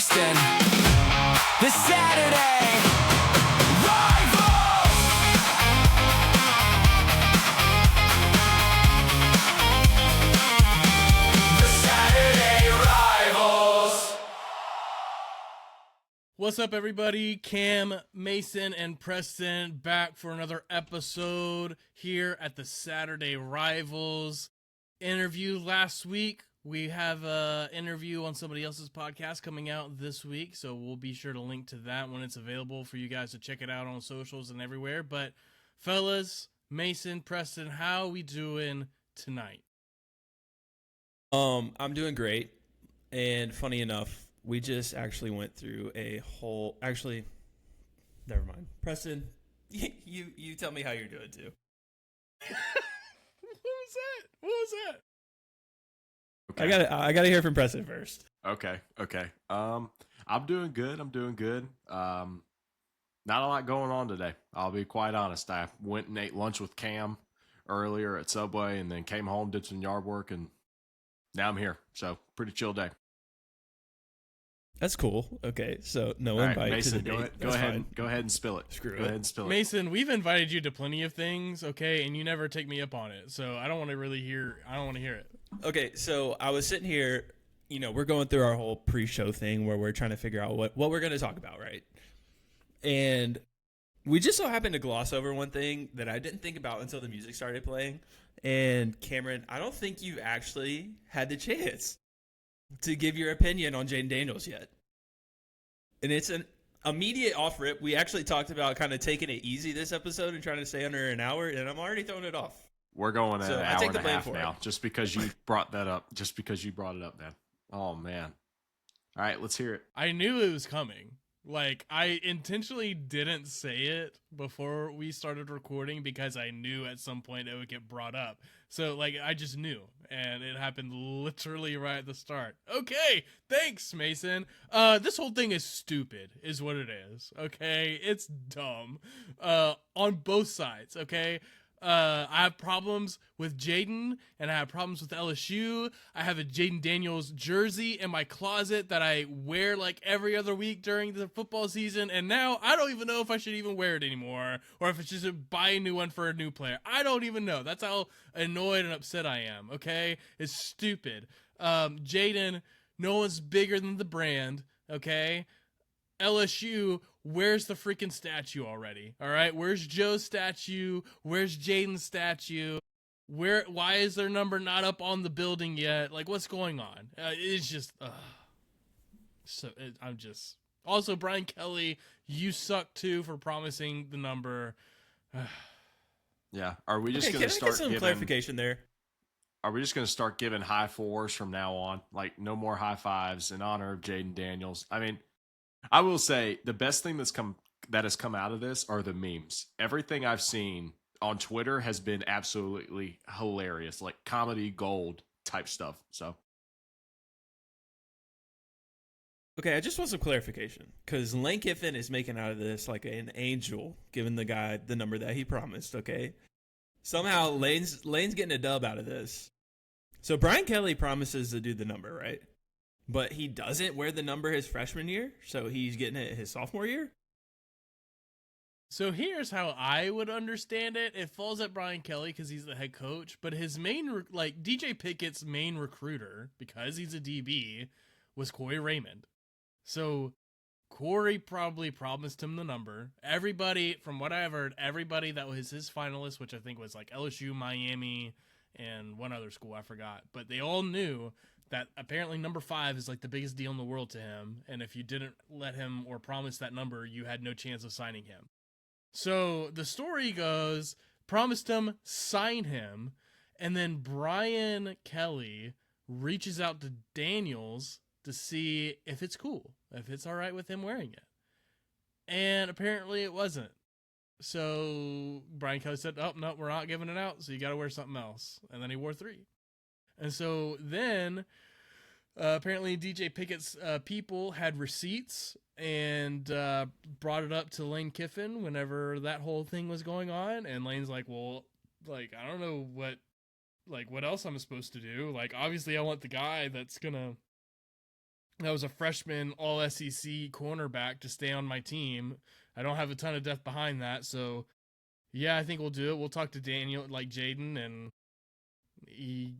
Preston. The Saturday Rivals! The Saturday Rivals! What's up, everybody? Cam, Mason, and Preston back for another episode here at the Saturday Rivals. Interview last week. We have an interview on somebody else's podcast coming out this week, so we'll be sure to link to that when it's available for you guys to check it out on socials and everywhere. But fellas, Mason, Preston, how we doing tonight? I'm doing great, and funny enough, we just actually went through a whole. Actually, never mind. Preston, you tell me how you're doing too. What was that? Okay. I gotta hear from Preston first. Okay. I'm doing good. Not a lot going on today. I'll be quite honest. I went and ate lunch with Cam earlier at Subway and then came home, did some yard work, and now I'm here. So pretty chill day. That's cool. Okay, so no All right, invite Mason, to the date. go ahead and spill it. Screw Go it. ahead and spill it. Mason, we've invited you to plenty of things, okay, and you never take me up on it. So I don't want to hear it. Okay, so I was sitting here, we're going through our whole pre-show thing where we're trying to figure out what we're going to talk about, right? And we just so happened to gloss over one thing that I didn't think about until the music started playing. And Cameron, I don't think you actually had the chance to give your opinion on Jaden Daniels yet. And it's an immediate off rip. We actually talked about kind of taking it easy this episode and trying to stay under an hour, and I'm already throwing it off. We're going at So an I hour take and the a blame half for now, it. just because you brought that up. Just because you brought it up, man. Oh, man. All right, let's hear it. I knew it was coming. Like, I intentionally didn't say it before we started recording because I knew at some point it would get brought up. So, like, I just knew. And it happened literally right at the start. Okay, thanks, Mason. This whole thing is stupid, is what it is. Okay, it's dumb. On both sides, okay? I have problems with Jaden, and I have problems with LSU. I have a Jaden Daniels jersey in my closet that I wear like every other week during the football season, and now I don't even know if I should even wear it anymore, or if it's just to buy a new one for a new player. I don't even know. That's how annoyed and upset I am, okay? It's stupid. Jaden, no one's bigger than the brand, okay? LSU, where's the freaking statue already? All right, where's Joe's statue? Where's Jaden's statue? Why is their number not up on the building yet? Like, what's going on? It's just, I'm just. Also, Brian Kelly, you suck too for promising the number. Yeah. Are we just Okay, going to can I start get some giving? clarification there? Are we just going to start giving high fours from now on? Like, no more high fives in honor of Jaden Daniels. I mean, I will say the best thing that has come out of this are the memes. Everything I've seen on Twitter has been absolutely hilarious, like comedy gold type stuff. So, Okay, I just want some clarification because Lane Kiffin is making out of this like an angel, giving the guy the number that he promised. Okay, somehow Lane's getting a dub out of this. So Brian Kelly promises to do the number, right? But he doesn't wear the number his freshman year, so he's getting it his sophomore year? So here's how I would understand it. It falls at Brian Kelly because he's the head coach, but his main, DJ Pickett's main recruiter, because he's a DB, was Corey Raymond. So Corey probably promised him the number. Everybody, from what I've heard, everybody that was his finalist, which I think was like LSU, Miami, and one other school, I forgot, but they all knew that apparently number 5 is like the biggest deal in the world to him. And if you didn't let him or promise that number, you had no chance of signing him. So the story goes, promised him, sign him. And then Brian Kelly reaches out to Daniels to see if it's cool, if it's all right with him wearing it. And apparently it wasn't. So Brian Kelly said, oh, no, we're not giving it out. So you got to wear something else. And then he wore 3. And so then apparently DJ Pickett's people had receipts and brought it up to Lane Kiffin whenever that whole thing was going on. And Lane's like, well, like, I don't know what else I'm supposed to do. Like, obviously I want the guy that's going to I was a freshman all SEC cornerback to stay on my team. I don't have a ton of depth behind that, so yeah, I think we'll do it. We'll talk to Daniel, like Jaden, and he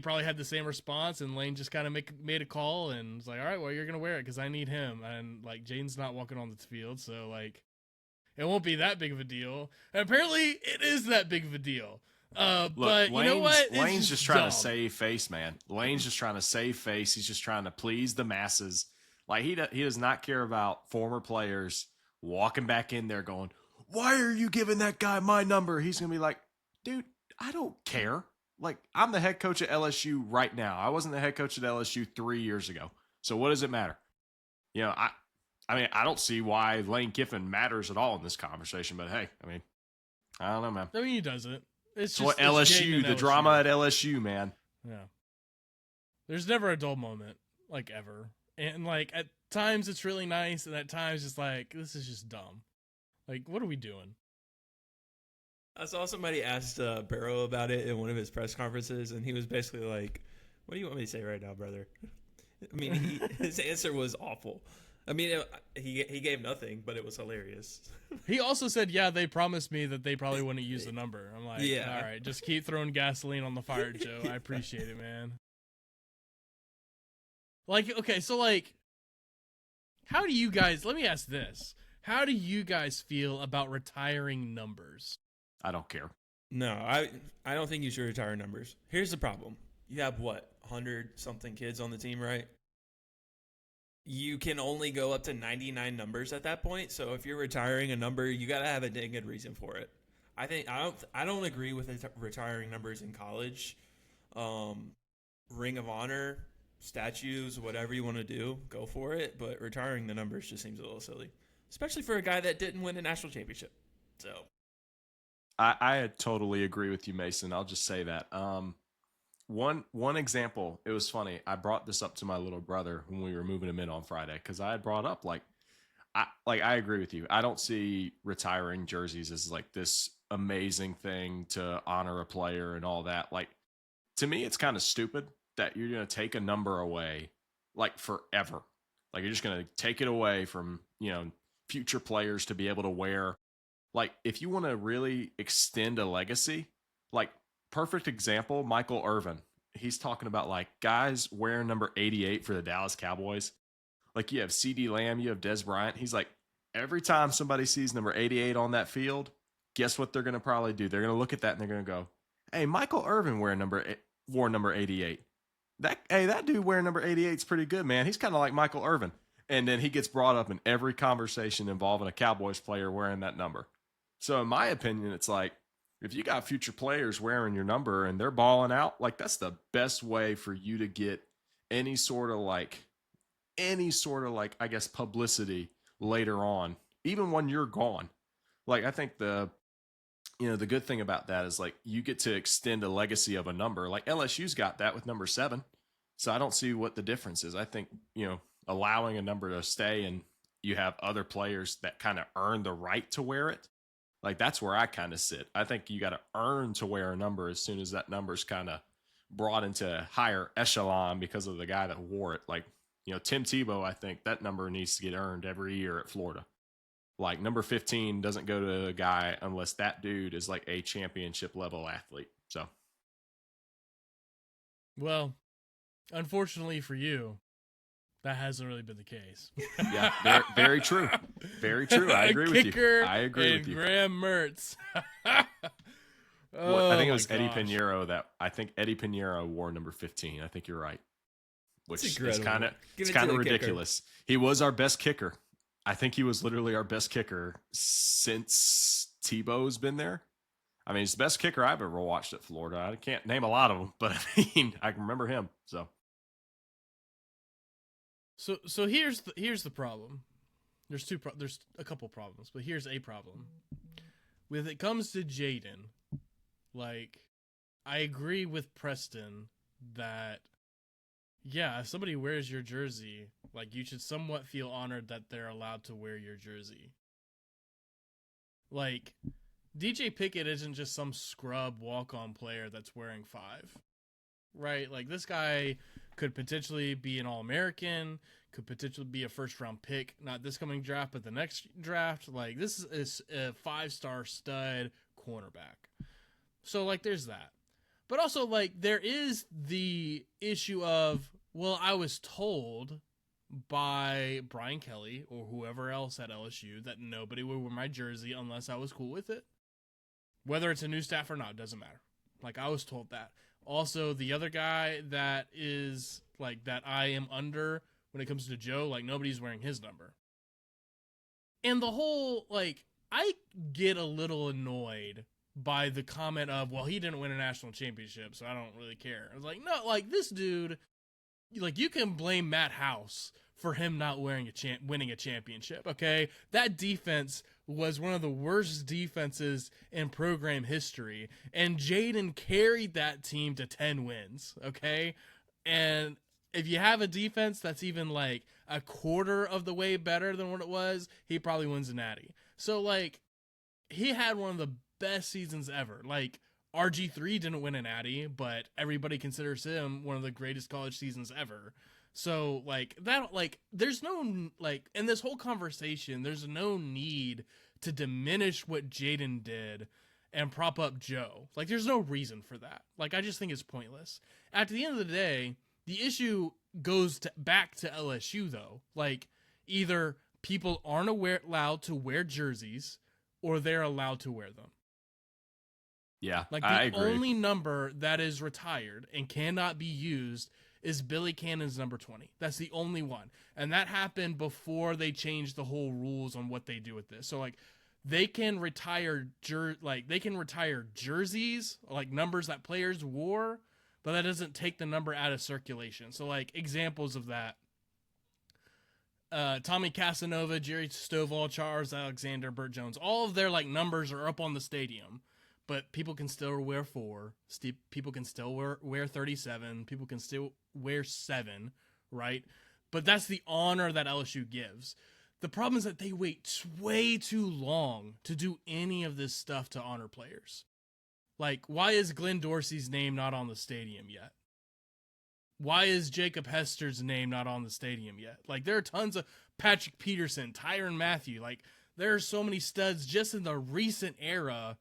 probably had the same response, and Lane just kind of made a call and was like, all right, well, you're gonna wear it because I need him, and like Jaden's not walking on the field, so like it won't be that big of a deal. And apparently, it is that big of a deal. Look, But you know what? It's Lane's just trying dumb. to save face, man. Lane's just trying to save face. He's just trying to please the masses. Like he does not care about former players walking back in there going, "Why are you giving that guy my number?" He's gonna be like, "Dude, I don't care. Like I'm the head coach at LSU right now. I wasn't the head coach at LSU 3 years ago. So what does it matter? You know, I mean, I don't see why Lane Kiffin matters at all in this conversation. But hey, I mean, I don't know, man. I mean, he doesn't. It's It's just what it's LSU, Jaden the and drama LSU. at LSU, man. Yeah. There's never a dull moment, like ever. And like at times it's really nice, and at times it's like, this is just dumb. Like, what are we doing? I saw somebody asked Barrow about it in one of his press conferences, and he was basically like, "What do you want me to say right now, brother?" I mean, his answer was awful. I mean, he gave nothing, but it was hilarious. He also said, yeah, they promised me that they probably wouldn't use the number. I'm like, Yeah. all right, just keep throwing gasoline on the fire, Joe. I appreciate it, man. Like, okay, so like, how do you guys, let me ask this. How do you guys feel about retiring numbers? I don't care. No, I don't think you should retire numbers. Here's the problem. You have, 100-something kids on the team, right? You can only go up to 99 numbers at that point. So if you're retiring a number, you got to have a dang good reason for it. I don't agree with retiring numbers in college. Ring of Honor, statues, whatever you want to do, go for it. But retiring the numbers just seems a little silly, especially for a guy that didn't win a national championship. So I totally agree with you, Mason. I'll just say that. One example, it was funny. I brought this up to my little brother when we were moving him in on Friday because I had brought up I agree with you. I don't see retiring jerseys as like this amazing thing to honor a player and all that. Like to me, it's kind of stupid that you're gonna take a number away like forever. Like you're just gonna take it away from future players to be able to wear. Like if you want to really extend a legacy, like perfect example, Michael Irvin. He's talking about like guys wearing number 88 for the Dallas Cowboys. Like you have CD Lamb, you have Des Bryant. He's like, every time somebody sees number 88 on that field, guess what they're going to probably do? They're going to look at that and they're going to go, hey, Michael Irvin wore number 88. That dude wearing number 88 is pretty good, man. He's kind of like Michael Irvin. And then he gets brought up in every conversation involving a Cowboys player wearing that number. So in my opinion, it's like, if you got future players wearing your number and they're balling out, like that's the best way for you to get any sort of like, I guess, publicity later on, even when you're gone. Like, I think the good thing about that is like you get to extend a legacy of a number. Like LSU's got that with number 7. So I don't see what the difference is. I think, allowing a number to stay and you have other players that kind of earn the right to wear it. Like that's where I kind of sit. I think you got to earn to wear a number as soon as that number's kind of brought into higher echelon because of the guy that wore it. Like, Tim Tebow, I think that number needs to get earned every year at Florida. Like number 15 doesn't go to a guy unless that dude is like a championship level athlete. So, Well, unfortunately for you, that hasn't really been the case. yeah, very, very true. Very true. I agree with you. Kicker I agree and with you. Graham Mertz. I think it was my Eddie gosh. Pinheiro Eddie Pinheiro wore number 15. I think you're right. Which It's is kind incredible. of Give it's it to kind of the kicker. ridiculous. He was our best kicker. I think he was literally our best kicker since Tebow's been there. I mean, he's the best kicker I've ever watched at Florida. I can't name a lot of them, but I mean, I can remember him. So here's the problem. There's there's a couple problems, but here's a problem. When it comes to Jaden, like I agree with Preston that yeah, if somebody wears your jersey, like you should somewhat feel honored that they're allowed to wear your jersey. Like DJ Pickett isn't just some scrub walk-on player that's wearing 5. right? Like this guy could potentially be an All-American, could potentially be a first-round pick, not this coming draft, but the next draft. Like this is a 5-star stud cornerback. So like there's that. But also like there is the issue of, well, I was told by Brian Kelly or whoever else at LSU that nobody would wear my jersey unless I was cool with it. Whether it's a new staff or not, doesn't matter. Like I was told that. Also, the other guy that is like that I am under when it comes to Joe, like nobody's wearing his number. And the whole, like, I get a little annoyed by the comment of, well, he didn't win a national championship, so I don't really care. I was like, no, like this dude, like you can blame Matt House for him not winning a championship, okay? That defense was one of the worst defenses in program history, and Jaden carried that team to 10 wins, okay? And if you have a defense that's even like a quarter of the way better than what it was, he probably wins a natty. So like he had one of the best seasons ever. Like RG3 didn't win a natty, but everybody considers him one of the greatest college seasons ever. So like that, like there's no, like in this whole conversation, there's no need to diminish what Jaden did and prop up Joe. Like there's no reason for that. Like I just think it's pointless. At the end of the day, the issue goes back to LSU though. Like either people aren't allowed to wear jerseys or they're allowed to wear them. Yeah, Like I the agree. only number that is retired and cannot be used is Billy Cannon's number 20. That's the only one. And that happened before they changed the whole rules on what they do with this. So like they can retire jerseys, like numbers that players wore, but that doesn't take the number out of circulation. So like examples of that, Tommy Casanova, Jerry Stovall, Charles Alexander, Burt Jones, all of their like numbers are up on the stadium, but people can still wear 4. People can still wear 37. People can still wear 7, right? But that's the honor that LSU gives. The problem is that they wait way too long to do any of this stuff to honor players. Like, why is Glenn Dorsey's name not on the stadium yet? Why is Jacob Hester's name not on the stadium yet? Like, there are tons of Patrick Peterson, Tyrann Mathieu. Like, there are so many studs just in the recent era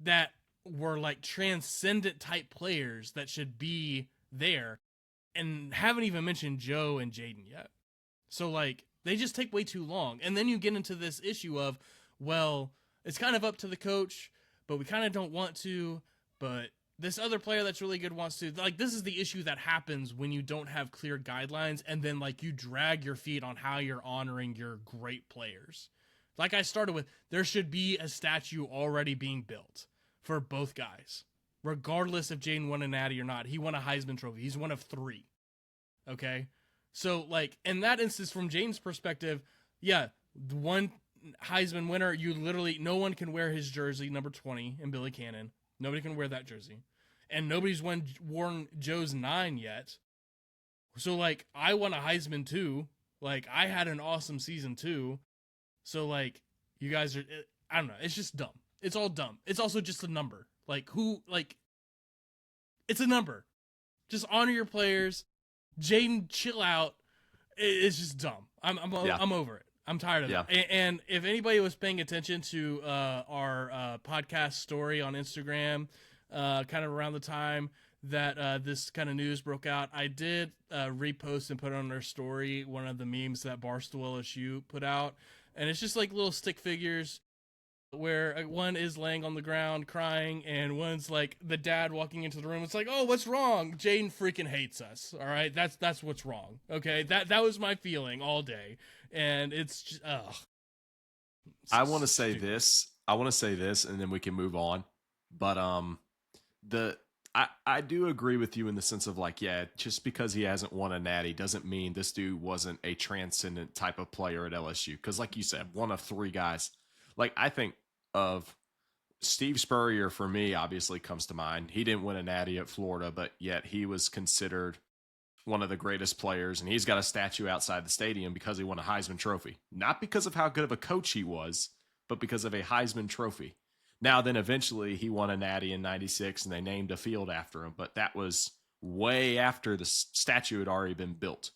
that were like transcendent type players that should be there, and haven't even mentioned Joe and Jaden yet. So like they just take way too long. And then you get into this issue of, well, it's kind of up to the coach, but we kind of don't want to, but this other player that's really good wants to. Like this is the issue that happens when you don't have clear guidelines and then like you drag your feet on how you're honoring your great players. Like I started with, there should be a statue already being built for both guys. Regardless if Jaden won a natty or not, he won a Heisman Trophy. He's one of 3. Okay? So, like, in that instance, from Jaden's perspective, yeah, the one Heisman winner, you literally, no one can wear his jersey, number 20, in Billy Cannon. Nobody can wear that jersey. And nobody's worn Joe's 9 yet. So, like, I won a Heisman too. Like, I had an awesome season too. So, like, you guys are, I don't know, it's just dumb. It's all dumb. It's also just a number. Like, who, like, it's a number. Just honor your players. Jaden, chill out. It's just dumb. I'm over it. I'm tired of it. And if anybody was paying attention to our podcast story on Instagram, kind of around the time that this kind of news broke out, I did repost and put on their story one of the memes that Barstool LSU put out. And it's just like little stick figures where one is laying on the ground crying and one's like the dad walking into the room. It's like, oh, what's wrong? Jaden freaking hates us. All right. That's what's wrong. Okay. That was my feeling all day. And it's just, I want to say this. And then we can move on. But I do agree with you in the sense of like, yeah, just because he hasn't won a natty doesn't mean this dude wasn't a transcendent type of player at LSU. Because like you said, one of 3 guys. Like I think of Steve Spurrier for me obviously comes to mind. He didn't win a natty at Florida, but yet he was considered one of the greatest players, and he's got a statue outside the stadium because he won a Heisman Trophy. Not because of how good of a coach he was, but because of a Heisman Trophy. Now then eventually he won a natty in 96 and they named a field after him, but that was way after the statue had already been built,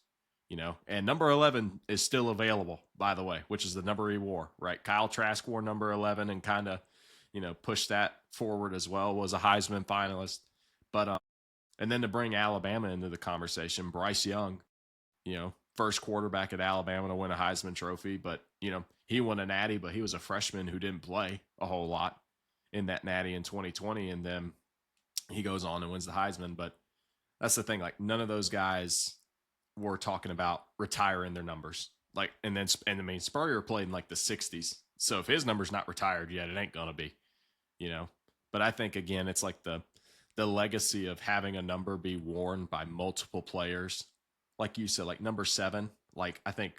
and number 11 is still available, by the way, which is the number he wore, right? Kyle Trask wore number 11 and kind of, pushed that forward as well, was a Heisman finalist. But, and then to bring Alabama into the conversation, Bryce Young, first quarterback at Alabama to win a Heisman Trophy, but, he won a natty, but he was a freshman who didn't play a whole lot in that natty in 2020. And then he goes on and wins the Heisman. But that's the thing. Like, none of those guys were talking about retiring their numbers. Like, and I mean, Spurrier played in like the 60s. So if his number's not retired yet, it ain't going to be, But I think, again, it's like the legacy of having a number be worn by multiple players. Like you said, like number 7, like I think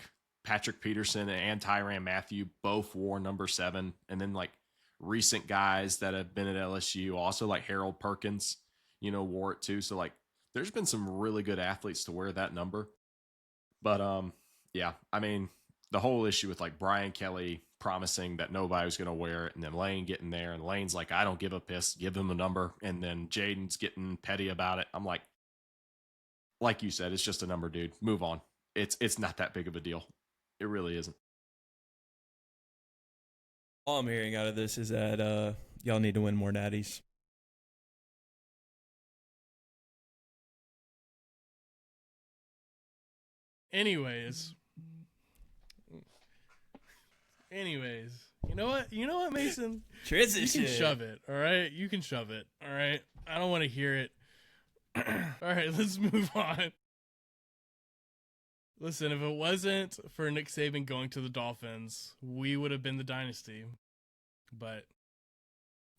Patrick Peterson and Tyrann Mathieu both wore number 7. And then like recent guys that have been at LSU, also like Harold Perkins, wore it too. So like there's been some really good athletes to wear that number. But yeah, I mean, the whole issue with like Brian Kelly promising that nobody was going to wear it, and then Lane getting there, and Lane's like, I don't give a piss, give him a number. And then Jaden's getting petty about it. I'm like you said, it's just a number, dude. Move on. It's not that big of a deal. It really isn't. All I'm hearing out of this is that y'all need to win more natties. Anyways, you know what, Mason? Transition. You can shove it, all right? You can shove it, all right? I don't want to hear it. All right, let's move on. Listen, if it wasn't for Nick Saban going to the Dolphins, we would have been the dynasty. But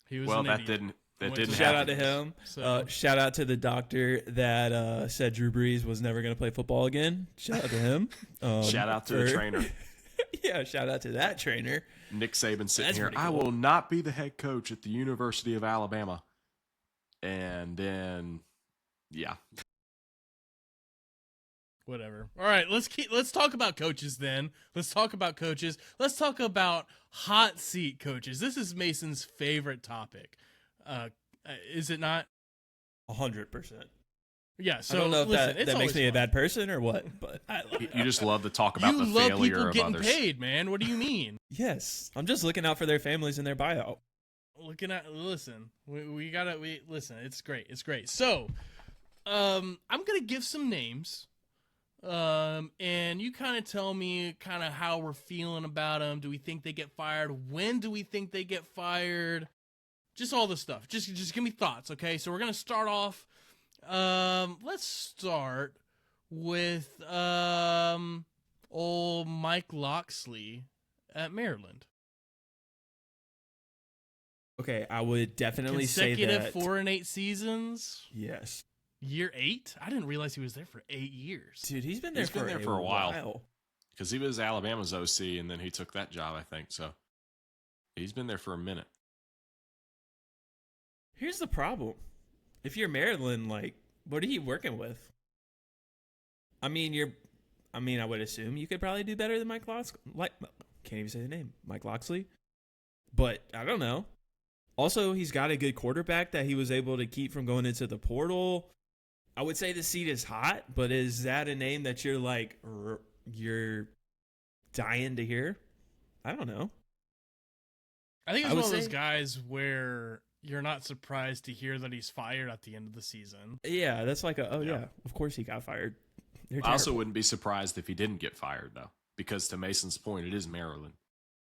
he was an idiot. That didn't Shout happen. out to him. So- Shout out to the doctor that said Drew Brees was never going to play football again. Shout out to him. Shout out to the trainer. Yeah, shout out to that trainer. Nick Saban sitting That's here. pretty I cool. will not be the head coach at the University of Alabama. And then, yeah. Whatever. All right, let's talk about coaches then. Let's talk about coaches. Let's talk about hot seat coaches. This is Mason's favorite topic. Is it not? 100%. Yeah. So I don't know if listen, that it's makes always me a fun. bad person or what, but I love You just love to talk about You the love failure people of getting others. paid, man. What do you mean? Yes, I'm just looking out for their families and their buyout. Listen. We gotta listen. It's great. It's great. So, I'm gonna give some names. And you kind of tell me kind of how we're feeling about them. Do we think they get fired? When do we think they get fired? Just all this stuff. Just give me thoughts, okay? So we're gonna start off. Let's start with old Mike Locksley at Maryland. Okay, I would definitely say Consecutive that. 4 and 8 seasons. Yes. Year 8? I didn't realize he was there for 8 years. Dude, he's been there, He's been for, there a for a while. while. Because he was Alabama's OC, and then he took that job, I think. So he's been there for a minute. Here's the problem. If you're Maryland, like, what are you working with? I mean, I would assume you could probably do better than Mike Locksley. Can't even say the name. Mike Locksley. But I don't know. Also, he's got a good quarterback that he was able to keep from going into the portal. I would say the seat is hot, but is that a name that you're like, you're dying to hear? I don't know. I think I it's would one of those say- guys where you're not surprised to hear that he's fired at the end of the season. Yeah, that's like Yeah. yeah, of course he got fired. They're I also terrible. wouldn't be surprised if he didn't get fired, though. Because to Mason's point, it is Maryland.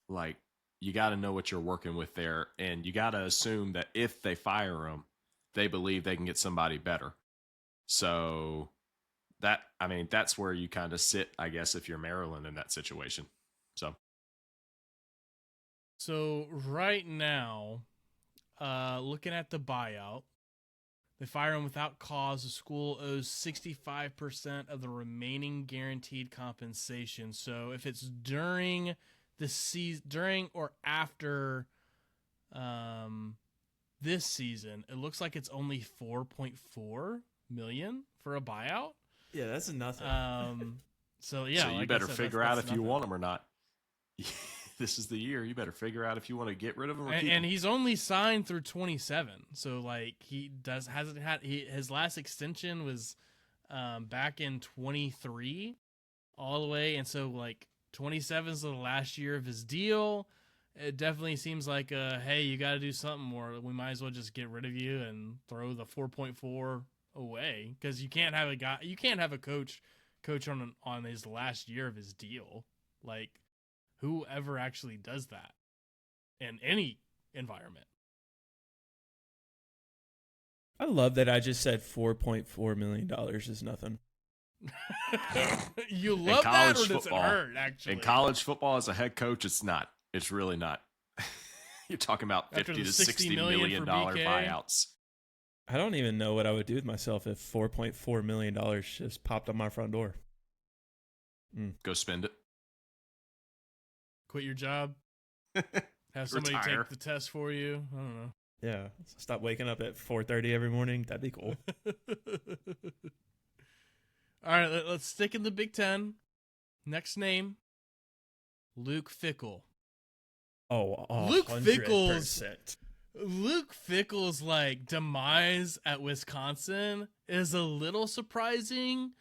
Like, you got to know what you're working with there. And you got to assume that if they fire him, they believe they can get somebody better. So that's where you kind of sit, I guess, if you're Maryland in that situation. So right now, looking at the buyout, they fire him without cause. The school owes 65% of the remaining guaranteed compensation. So if it's during the season, during or after this season, it looks like it's only $4.4 million for a buyout. Yeah, that's nothing. So yeah, So you like I better said, figure that's out if you nothing. want him or not. this is the year. You better figure out if you want to get rid of him or And, keep and him. he's only signed through 27, so like his last extension was back in 23 all the way, and so like 27 is the last year of his deal. It definitely seems like hey, you got to do something more. We might as well just get rid of you and throw the 4.4 away, because you can't have a coach on his last year of his deal. Like, whoever actually does that in any environment. I love that I just said $4.4 million is nothing. You love that, or does it football- hurt? Actually, In college football, as a head coach, it's not. It's really not. You're talking about After 50 the to $60 $60 million million for BK? buyouts. I don't even know what I would do with myself if $4.4 million just popped on my front door. Go spend it. quit your job, have somebody Retire. take the test for you. I don't know. Yeah, stop waking up at 4:30 every morning. That'd be cool. All right, let's stick in the Big Ten. Next name, Luke Fickell. Oh, Luke 100%. Luke Fickell's like demise at Wisconsin is a little surprising,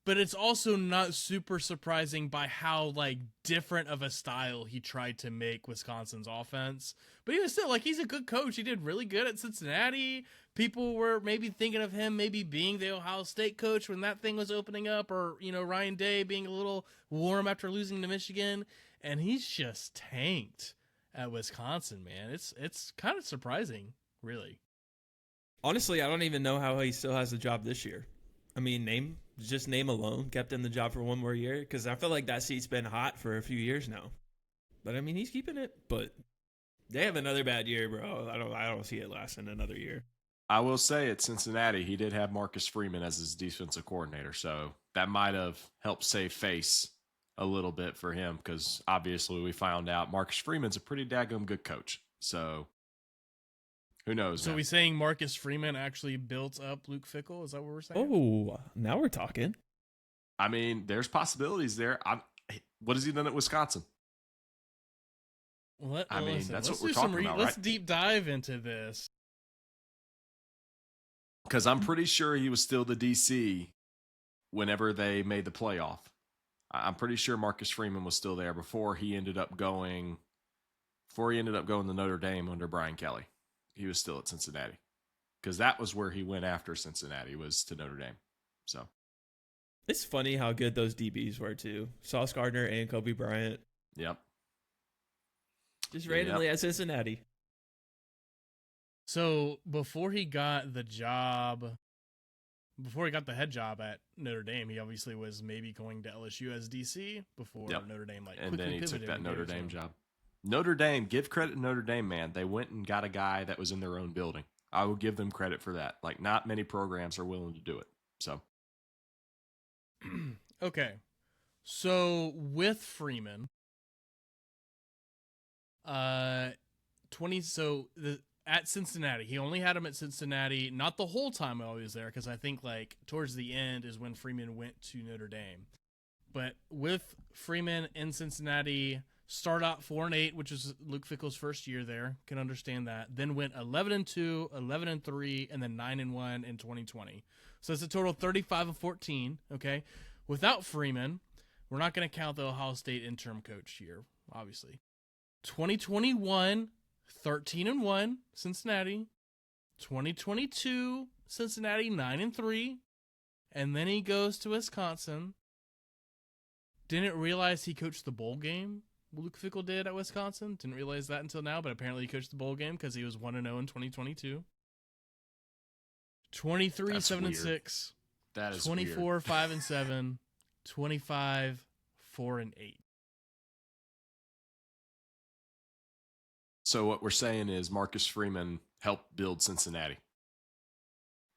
but it's also not super surprising by how like different of a style he tried to make Wisconsin's offense. But even still, like, he's a good coach. He did really good at Cincinnati. People were maybe thinking of him maybe being the Ohio State coach when that thing was opening up, or, you know, Ryan Day being a little warm after losing to Michigan, and he's just tanked at Wisconsin, man. It's kind of surprising, really. Honestly, I don't even know how he still has the job this year. I mean, name alone kept him the job for one more year, because I feel like that seat's been hot for a few years now. But I mean, he's keeping it. But they have another bad year, bro. I don't see it lasting another year. I will say at Cincinnati, he did have Marcus Freeman as his defensive coordinator, so that might have helped save face a little bit for him, because obviously we found out Marcus Freeman's a pretty daggum good coach. So who knows? So man? we saying Marcus Freeman actually built up Luke Fickell? Is that what we're saying? Oh, now we're talking. I mean, there's possibilities there. What has he done at Wisconsin? Well, I mean, listen, that's let's what we're do some talking about, Let's right? deep dive into this. Because I'm pretty sure he was still the DC whenever they made the playoff. I'm pretty sure Marcus Freeman was still there before he ended up going to Notre Dame under Brian Kelly. He was still at Cincinnati, because that was where he went after Cincinnati, was to Notre Dame. So It's funny how good those DBs were too. Sauce Gardner and Kobe Bryant. yep. Just randomly at Cincinnati. So before he got the head job at Notre Dame, he obviously was maybe going to LSU as DC before Yep. Notre Dame And quickly then he took pivoted that and Notre gave it to Dame him. job. Notre Dame, give credit to Notre Dame, man. They went and got a guy that was in their own building. I will give them credit for that. Like, not many programs are willing to do it. So Okay, so with Freeman, at Cincinnati, he only had him at Cincinnati, not the whole time while he was there, because I think like towards the end is when Freeman went to Notre Dame. But with Freeman in Cincinnati, start out 4-8, which is Luke Fickell's first year there. Can understand that. Then went 11-2, 11-3, and then 9-1 in 2020. So it's a total of 35-14. Okay, without Freeman, we're not going to count the Ohio State interim coach here, obviously. 2021, 13-1, Cincinnati. 2022, Cincinnati 9-3, and then he goes to Wisconsin. Didn't realize he coached the bowl game. Luke Fickell did at Wisconsin. Didn't realize that until now, but apparently he coached the bowl game because he was 1-0 in 2022. 23 That's 7-6. weird. That is 24 weird. 5-7. 25 4-8. So what we're saying is Marcus Freeman helped build Cincinnati.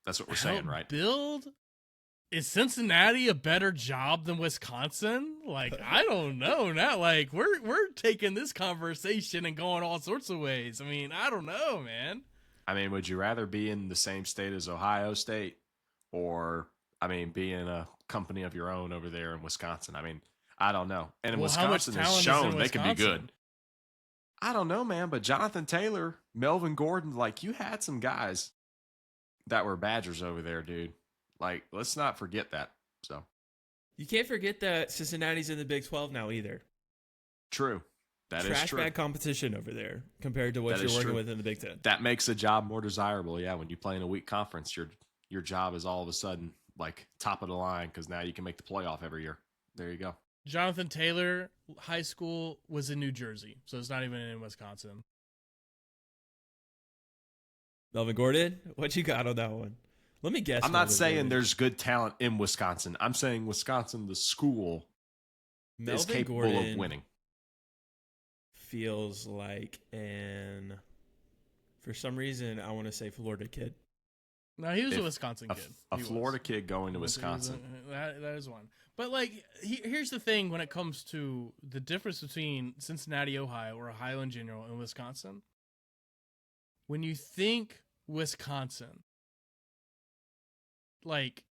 That's what we're saying, Help right? Build? Is Cincinnati a better job than Wisconsin? Like, I don't know now. Like, we're taking this conversation and going all sorts of ways. I mean, I don't know, man. I mean, would you rather be in the same state as Ohio State, or, I mean, be in a company of your own over there in Wisconsin? I mean, I don't know. And Well, how much Wisconsin has talent is in shown they can be Wisconsin? good. I don't know, man, but Jonathan Taylor, Melvin Gordon, like you had some guys that were Badgers over there, dude. Like, let's not forget that. So You can't forget that Cincinnati's in the Big 12 now either. true. That is Trash true. bag competition over there compared to what That you're is working true. with in the Big 10. That makes a job more desirable. Yeah, when you play in a weak conference, your job is all of a sudden like top of the line because now you can make the playoff every year. There you go. Jonathan Taylor high school was in New Jersey, so it's not even in Wisconsin. Melvin Gordon, what you got on that one? Let me guess. I'm not Melvin saying Gordon. there's good talent in Wisconsin. I'm saying Wisconsin, the school, is Melvin capable Gordon of winning. feels like for some reason, I want to say Florida kid. No, he was a If Wisconsin A, kid. a He was. Florida kid going to He was Wisconsin. that is one. But like, here's the thing: when it comes to the difference between Cincinnati, Ohio, or Ohio in general, and Wisconsin, when you think Wisconsin, like,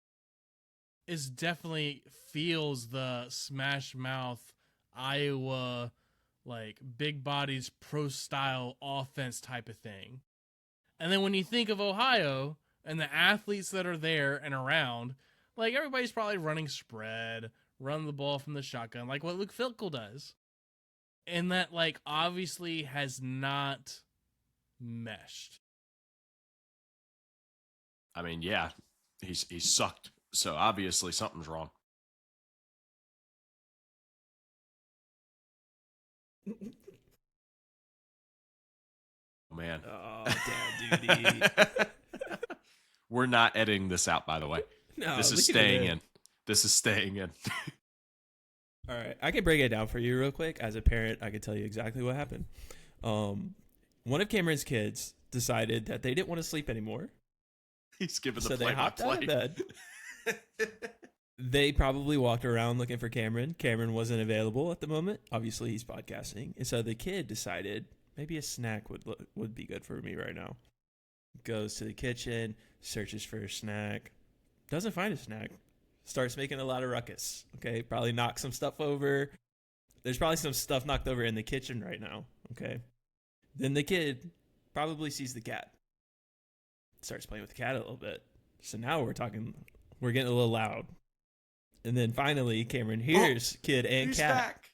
is definitely feels the smash mouth Iowa, like big bodies pro style offense type of thing. And then when you think of Ohio and the athletes that are there and around, like everybody's probably running spread, run the ball from the shotgun, like what Luke Fickell does. And that like obviously has not meshed. I mean, yeah, he's sucked. So obviously something's wrong. Oh, man. Oh, dad duty. We're not editing this out, by the way. No, This is leave it staying in. This is staying in. All right, I can break it down for you real quick. As a parent, I can tell you exactly what happened. One of Cameron's kids decided that they didn't want to sleep anymore, He's giving the so they play by hopped out of play. bed. They probably walked around looking for Cameron. Cameron wasn't available at the moment. Obviously, he's podcasting, and so the kid decided maybe a snack would be good for me right now. Goes to the kitchen, searches for a snack, doesn't find a snack, starts making a lot of ruckus. Okay, probably knocks some stuff over. There's probably some stuff knocked over in the kitchen right now. Okay, then the kid probably sees the cat, starts playing with the cat a little bit. So now we're getting a little loud. And then finally, Cameron hears kid and He's cat back.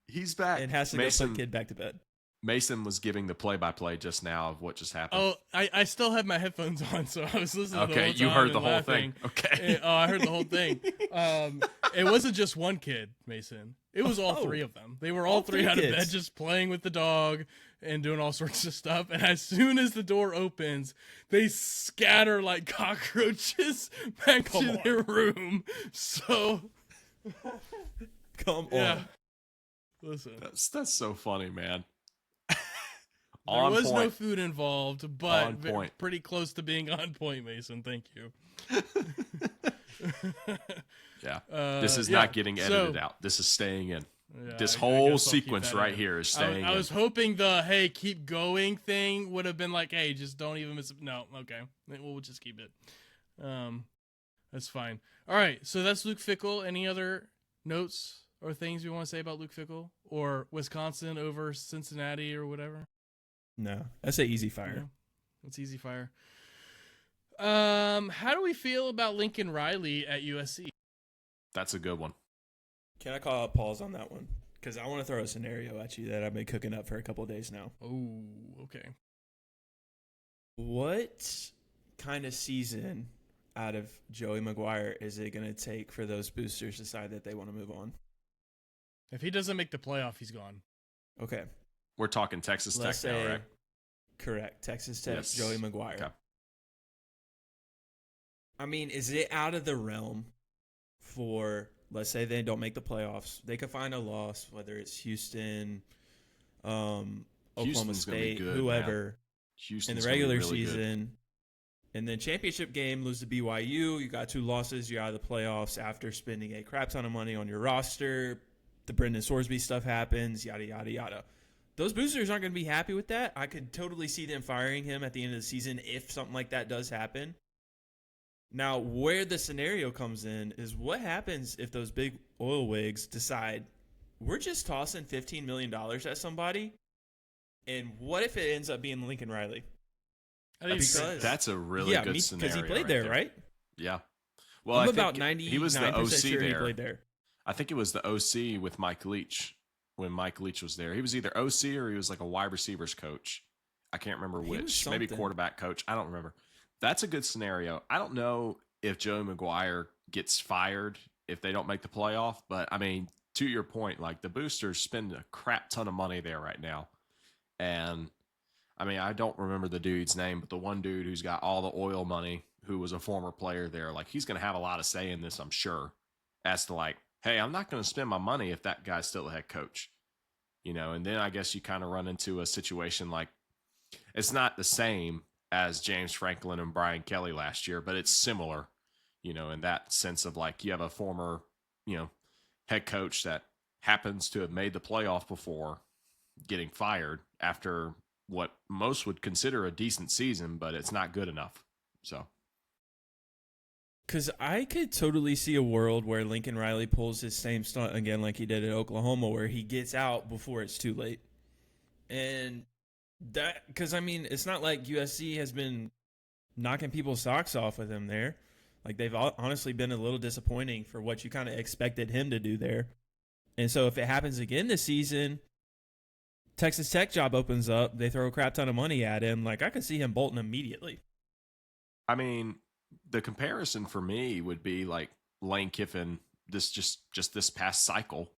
He's back. and has to go put kid back to bed. Mason was giving the play-by-play just now of what just happened. Oh, I still have my headphones on, so I was listening to the okay, whole you time heard and the whole laughing. thing. Okay. Oh, I heard the whole thing. It wasn't just one kid, Mason. It was all three of them. They were all three out of bed kids. just playing with the dog and doing all sorts of stuff. And as soon as the door opens, they scatter like cockroaches back to their room. So, Come yeah. on. Listen, That's so funny, man. there On was no point. food involved, but On point. pretty close to being on point, Mason. Thank you. Yeah. This is yeah, not getting edited so- out. This is staying in. Yeah, This I whole guess I'll keep sequence that right in. here is staying I in. was hoping the hey keep going thing would have been like, hey, just don't even miss. No, okay, we'll just keep it. That's fine. All right, so that's Luke Fickell. Any other notes or things you want to say about Luke Fickell or Wisconsin over Cincinnati or whatever? No, that's an easy fire. Yeah, it's easy fire. How do we feel about Lincoln Riley at USC? That's a good one. Can I call a pause on that one? Because I want to throw a scenario at you that I've been cooking up for a couple of days now. Oh, okay. What kind of season out of Joey Maguire is it going to take for those boosters to decide that they want to move on? If he doesn't make the playoff, he's gone. Okay. We're talking Texas Let's Tech now, say, right? correct. Texas Tech, Yes. Joey Maguire. Okay. I mean, is it out of the realm for, let's say they don't make the playoffs, they could find a loss, whether it's Houston, Oklahoma Houston's gonna be State, good, whoever, in Houston's the gonna be regular really good. season, and then championship game, lose to BYU, you got 2 losses, you're out of the playoffs after spending a crap ton of money on your roster, the Brendan Sorsby stuff happens, yada, yada, yada. Those boosters aren't going to be happy with that. I could totally see them firing him at the end of the season if something like that does happen. Now, where the scenario comes in is what happens if those big oil wigs decide we're just tossing $15 million at somebody And what if it ends up being Lincoln Riley? I think Because That's a really good because scenario. he played there, right? Yeah. Well, I'm I think about he was the 99% OC sure he there. played there. I think it was the OC with Mike Leach when Mike Leach was there. He was either OC or he was like a wide receivers coach. I can't remember He was which. Maybe something. quarterback coach. I don't remember. That's a good scenario. I don't know if Joe McGuire gets fired if they don't make the playoff, but I mean, to your point, like the boosters spend a crap ton of money there right now. And I mean, I don't remember the dude's name, but the one dude who's got all the oil money, who was a former player there, like he's going to have a lot of say in this, I'm sure, as to like, hey, I'm not going to spend my money if that guy's still the head coach, and then I guess you kind of run into a situation like it's not the same as James Franklin and Brian Kelly last year, but it's similar, in that sense of like you have a former, head coach that happens to have made the playoff before getting fired after what most would consider a decent season, but it's not good enough. So, Because I could totally see a world where Lincoln Riley pulls his same stunt again like he did at Oklahoma, where he gets out before it's too late. And that, because I mean, it's not like USC has been knocking people's socks off with him there. Like they've honestly been a little disappointing for what you kind of expected him to do there. And so if it happens again this season, Texas Tech job opens up, they throw a crap ton of money at him. Like I could see him bolting immediately. I mean, the comparison for me would be like Lane Kiffin just this past cycle.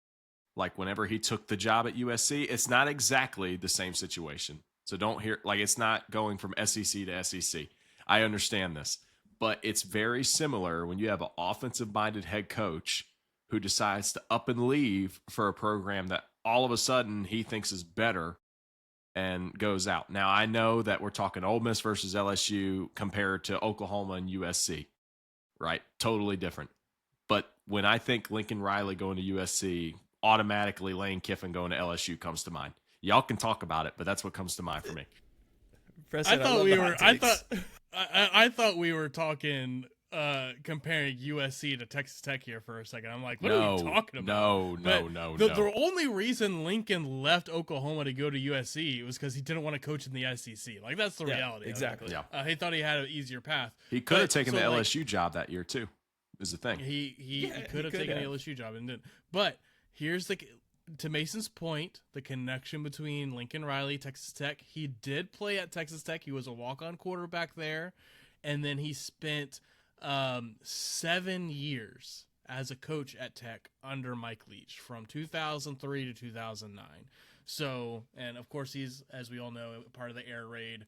Like whenever he took the job at USC, it's not exactly the same situation. So don't hear like it's not going from SEC to SEC. I understand this, but it's very similar when you have an offensive-minded head coach who decides to up and leave for a program that all of a sudden he thinks is better and goes out. Now, I know that we're talking Ole Miss versus LSU compared to Oklahoma and USC, right? Totally different. But when I think Lincoln Riley going to USC, automatically Lane Kiffin going to LSU comes to mind. Y'all can talk about it, but that's what comes to mind for me. I thought we were. I thought we were talking comparing USC to Texas Tech here for a second. I'm like, what are you talking about? No. The only reason Lincoln left Oklahoma to go to USC was because he didn't want to coach in the SEC. Like that's the reality. Exactly. Yeah. He thought he had an easier path. He could have taken the LSU job that year too. Is the thing. He could have taken the LSU job and didn't. But here's to Mason's point, the connection between Lincoln Riley, Texas Tech. He did play at Texas Tech. He was a walk-on quarterback there, and then he spent 7 years as a coach at Tech under Mike Leach from 2003 to 2009. So, and of course, he's, as we all know, part of the air raid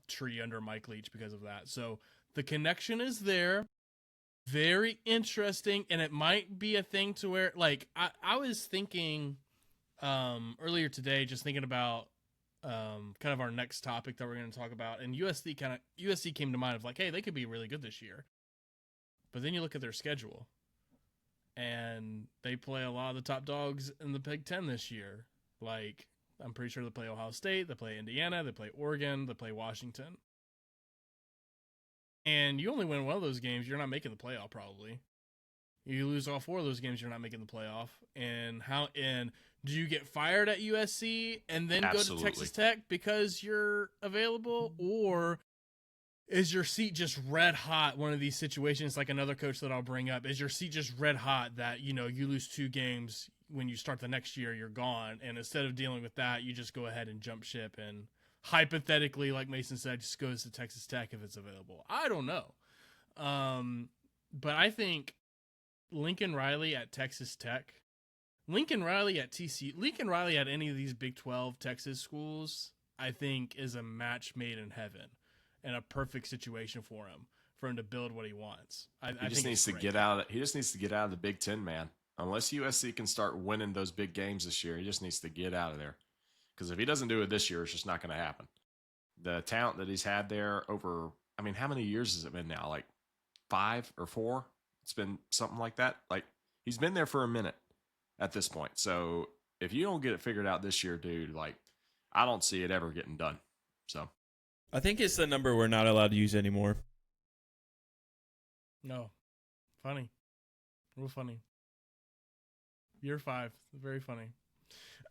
tree under Mike Leach because of that. So the connection is there. Very interesting, and it might be a thing to where, like, I was thinking earlier today, just thinking about kind of our next topic that we're going to talk about, and USC came to mind of like, hey, they could be really good this year. But then you look at their schedule, and they play a lot of the top dogs in the Big Ten this year. Like, I'm pretty sure they play Ohio State, they play Indiana, they play Oregon, they play Washington. And you only win one of those games, you're not making the playoff probably. You lose all 4 of those games, you're not making the playoff. And do you get fired at USC and then go to Texas Tech because you're available? Or is your seat just red hot? One of these situations, like another coach that I'll bring up, is your seat just red hot that, you lose 2 games, when you start the next year, you're gone. And instead of dealing with that, you just go ahead and jump ship and hypothetically, like Mason said, just goes to Texas Tech if it's available. I don't know. But I think Lincoln Riley at Texas Tech, Lincoln Riley at TCU, Lincoln Riley at any of these Big 12 Texas schools, I think is a match made in heaven and a perfect situation for him to build what he wants. He just needs to get out of the Big Ten, man. Unless USC can start winning those big games this year, he just needs to get out of there. Because if he doesn't do it this year, it's just not going to happen. The talent that he's had there over, I mean, how many years has it been now? Like 5 or 4? It's been something like that. Like he's been there for a minute at this point. So if you don't get it figured out this year, dude, like I don't see it ever getting done. So I think it's the number we're not allowed to use anymore. No. Funny. Real funny. Year 5. Very funny.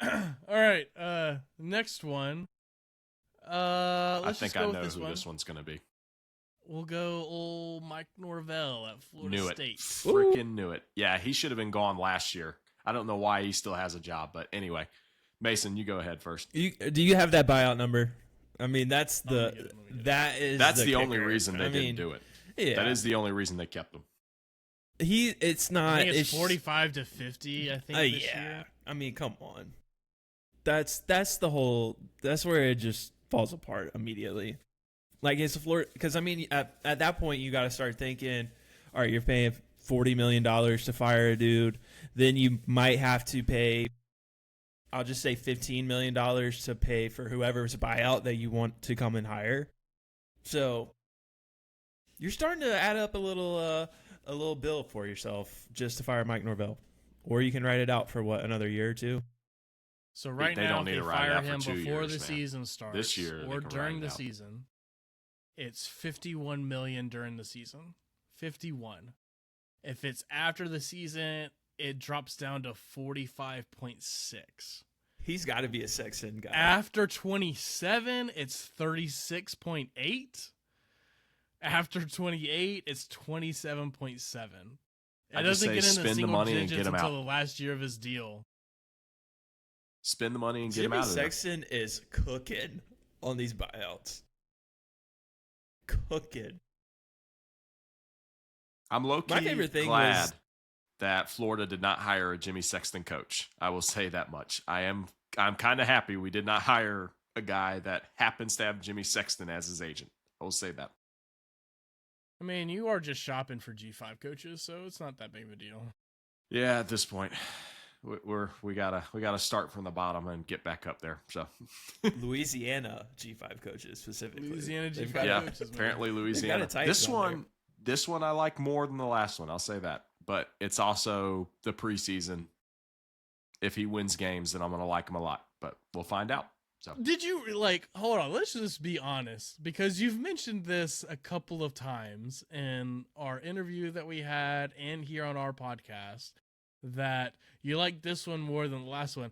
All right. Next one. I Let's think just go I know with who this this one. one's going to be. We'll go old Mike Norvell at Florida Knew it. State. Freaking knew it. Yeah, he should have been gone last year. I don't know why he still has a job, but anyway. Mason, you go ahead first. Do you have that buyout number? I mean, that's Let me get it. That's the the only kicker. reason they I mean, didn't do it. Yeah, That is the only reason they kept him. It's not. I think it's 45 to 50. I think this yeah. year. I mean, come on. That's the whole. That's where it just falls apart immediately. Like it's Florida, because I mean, at that point you got to start thinking, all right, you're paying $40 million to fire a dude, then you might have to pay, I'll just say $15 million to pay for whoever's buyout that you want to come and hire. So you're starting to add up a little bill for yourself just to fire Mike Norvell, or you can write it out for another year or two. So right They now, don't if need they to ride it fire out for him 2 before years, the man. season starts, This year, they or can during ride it the out. season, it's 51 million during the season. 51. If it's after the season, it drops down to 45.6. He's got to be a Sexton guy. After 27, it's 36.8. After 28, it's 27.7. It I just doesn't say get into spend the single money and digits get him until out. the last year of his deal. Spend the money and get him Jimmy out of there. Sexton is cooking on these buyouts. Cooking. I'm low-key My favorite thing glad was- that Florida did not hire a Jimmy Sexton coach. I will say that much. I'm kind of happy we did not hire a guy that happens to have Jimmy Sexton as his agent. I will say that. I mean, you are just shopping for G5 coaches, so it's not that big of a deal. Yeah, at this point, we gotta start from the bottom and get back up there. So Louisiana G5 coaches specifically. Louisiana They've G5 got- yeah, coaches, man. apparently They've Louisiana. got a tight This one one I like more than the last one. I'll say that. But it's also the preseason. If he wins games, then I'm gonna like him a lot. But we'll find out. So Did you hold on, let's just be honest, because you've mentioned this a couple of times in our interview that we had and here on our podcast, that you like this one more than the last one.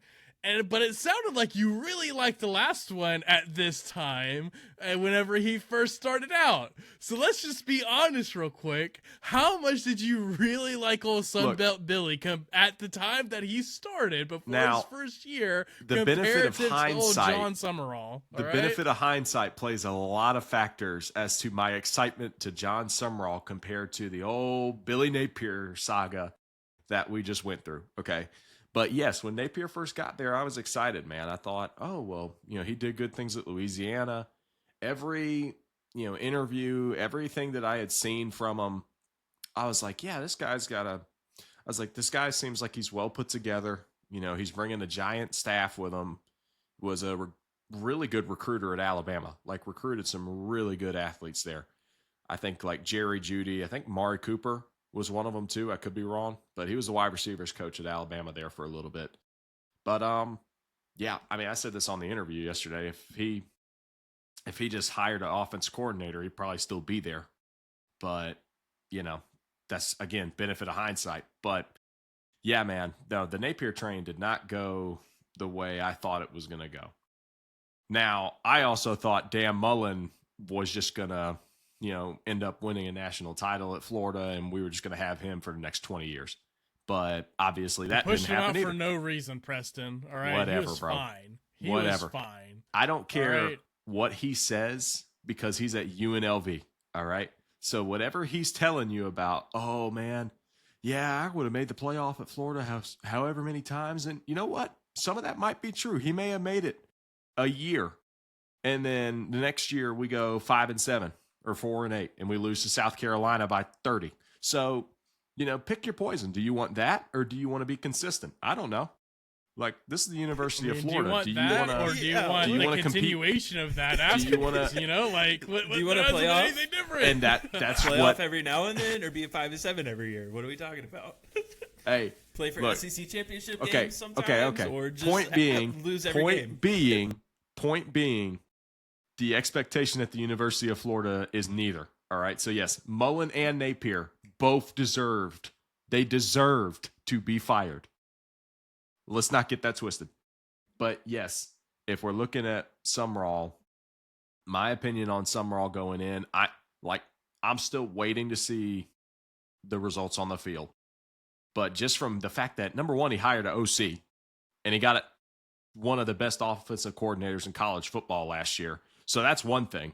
But it sounded like you really liked the last one at this time, whenever he first started out. So let's just be honest real quick. How much did you really like old Sunbelt Billy at the time that he started before Now, his first year? the benefit of comparative to old hindsight- John Summerall. the all right? benefit of hindsight plays a lot of factors as to my excitement to John Summerall compared to the old Billy Napier saga that we just went through. Okay. But yes, when Napier first got there, I was excited, man. I thought, oh, well, he did good things at Louisiana. Every, interview, everything that I had seen from him, I was like, yeah, this guy seems like he's well put together. He's bringing a giant staff with him. Was a really good recruiter at Alabama, recruited some really good athletes there. I think Jerry Jeudy, I think Mari Cooper was one of them too. I could be wrong, but he was the wide receivers coach at Alabama there for a little bit. But yeah, I mean, I said this on the interview yesterday. If he just hired an offense coordinator, he'd probably still be there. But that's again benefit of hindsight. But yeah, man, no, the Napier train did not go the way I thought it was going to go. Now, I also thought Dan Mullen was just going to end up winning a national title at Florida, and we were just going to have him for the next 20 years. But obviously that didn't Pushed him happen out either. for no reason, Preston. All right, Whatever, he was bro. fine. He Whatever. was fine. I don't care All right. what he says because he's at UNLV. All right. So whatever he's telling you about, oh man, yeah, I would have made the playoff at Florida however many times. And you know what? Some of that might be true. He may have made it a year. And then the next year we go 5-7 or 4-8, and we lose to South Carolina by 30. So, pick your poison. Do you want that, or do you want to be consistent? I don't know. This is the University of Florida. Do you want that, or do you want do you the wanna compete? continuation of that after? you wanna- What, Do you what wanna doesn't play off? anything different? And that's Playoff what. every now and then, or be a 5-7 every year. What are we talking about? Hey, Play for look, SEC championship okay, games sometimes, okay. or just Point being, lose every game. point being, the expectation at the University of Florida is neither. All right. So yes, Mullen and Napier both deserved to be fired. Let's not get that twisted. But yes, if we're looking at Summerall, my opinion on Summerall going in, I'm still waiting to see the results on the field. But just from the fact that, number one, he hired an OC and he got one of the best offensive coordinators in college football last year. So that's one thing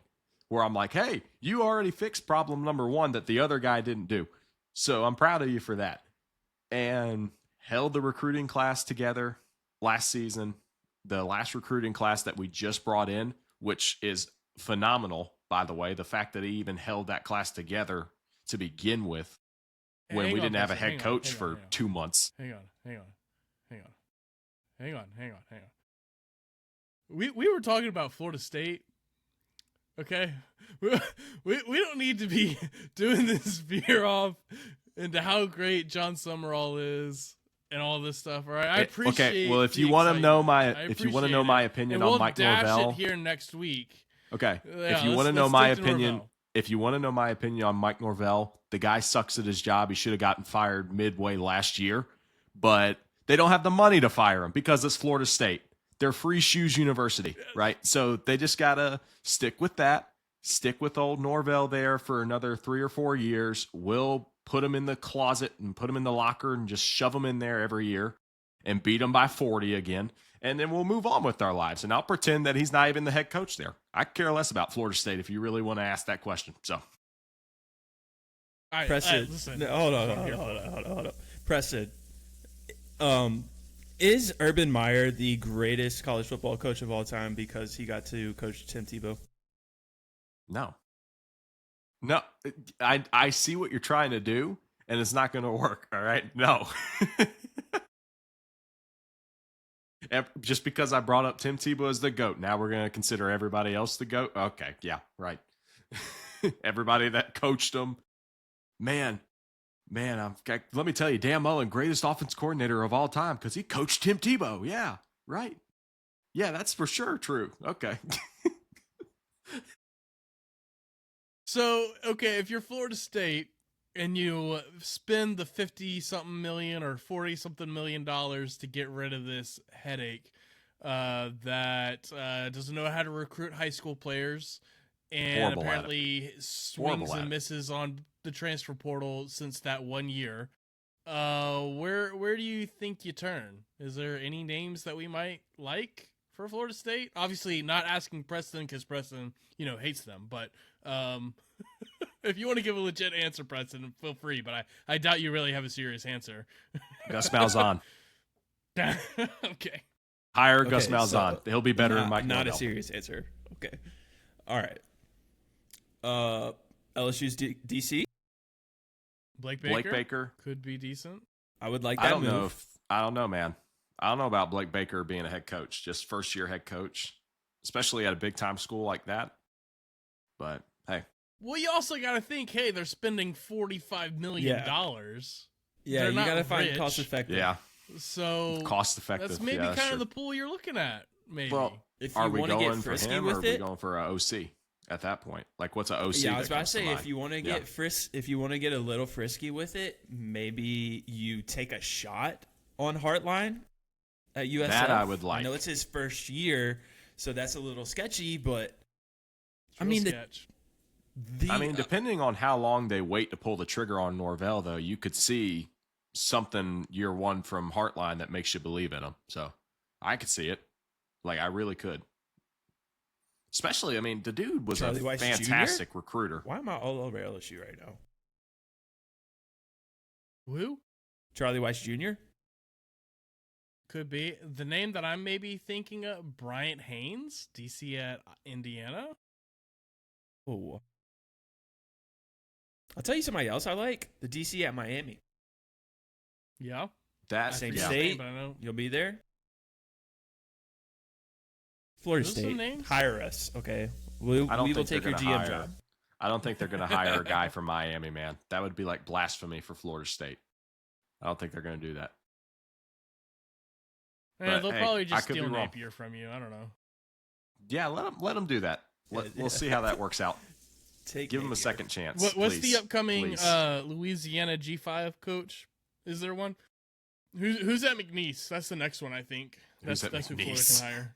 where I'm like, hey, you already fixed problem number one that the other guy didn't do. So I'm proud of you for that. And held the recruiting class together last season, the last recruiting class that we just brought in, which is phenomenal, by the way. The fact that he even held that class together to begin with when we didn't have a head coach for 2 months. Hang on. We were talking about Florida State. Okay, we don't need to be doing this veer off into how great John Summerall is and all this stuff. All right, I appreciate. Okay, well, if you want to know my opinion on Mike dash Norvell, it here next week. Okay, Yeah, if you want to know my stick to opinion, Norvell. if you want to know my opinion on Mike Norvell, the guy sucks at his job. He should have gotten fired midway last year, but they don't have the money to fire him because it's Florida State. They're free shoes university, right? So they just gotta stick with that. Stick with old Norvell there for another 3 or 4 years. We'll put him in the closet and put him in the locker and just shove him in there every year and beat him by 40 again. And then we'll move on with our lives. And I'll pretend that he's not even the head coach there. I care less about Florida State if you really want to ask that question. So, Preston, listen. no, hold on. Preston, is Urban Meyer the greatest college football coach of all time because he got to coach Tim Tebow? no. I see what you're trying to do, and it's not going to work. All right. No. Just because I brought up Tim Tebow as the GOAT, now we're going to consider everybody else the GOAT? Okay, yeah, right. Everybody that coached him. Man, let me tell you, Dan Mullen, greatest offense coordinator of all time because he coached Tim Tebow. Yeah, right. Yeah, that's for sure true. Okay. So, okay, if you're Florida State and you spend the 50-something million or 40-something million dollars to get rid of this headache that doesn't know how to recruit high school players and Horrible at apparently swings Horrible at and it. misses on the transfer portal since that 1 year, where do you think you turn? Is there any names that we might like for Florida State? Obviously, not asking Preston because Preston, hates them. But if you want to give a legit answer, Preston, feel free. But I doubt you really have a serious answer. Gus Malzahn. Okay. Hire Gus Okay, Malzahn. so He'll be better than Mike Not Norvell. a serious answer. Okay. All right. LSU's DC. Blake Baker. Blake Baker. Could be decent. I would like that I don't move. know, man. I don't know about Blake Baker being a head coach, just first year head coach, especially at a big time school like that. But hey, Well, you also got to think, hey, they're spending $45 million. Yeah, They're you not got to find rich. cost effective. yeah, So cost effective. that's maybe yeah, kind true. of the pool you're looking at. Maybe. Well, If are you we want to going get for frisky him or with are we it, going for a OC at that point? Like, what's an OC? yeah, I was that about to comes say mind? if you want to get if you want to get a little frisky with it, maybe you take a shot on Heartline at USF. That I would like. I know it's his first year, so that's a little sketchy, but It's I real mean, sketch. Depending on how long they wait to pull the trigger on Norvell, though, you could see something year one from Heartline that makes you believe in him. So I could see it. Like, I really could. Especially, the dude was Charlie a Weiss Jr.? fantastic recruiter. why am I all over LSU right now? Who? Charlie Weiss Jr. Could be. The name that I'm maybe thinking of, Bryant Haynes, DC at Indiana. Oh, I'll tell you somebody else I like. The DC at Miami. Yeah. That Same forget yeah. his state. name, but I know. You'll be there. Florida Those some State, names? hire us, okay? We I don't will think they're take your gonna GM hire. job. I don't think they're going to hire a guy from Miami, man. That would be like blasphemy for Florida State. I don't think they're going to do that. But, They'll hey, probably I just could be steal wrong. Napier from you. I don't know. Yeah, let them do that. We'll see how that works out. Give him a Napier. second chance. What's please. the upcoming Please. Louisiana G5 coach? Is there one? Who's at McNeese? That's the next one, I think. That's at who Florida McNeese? can hire.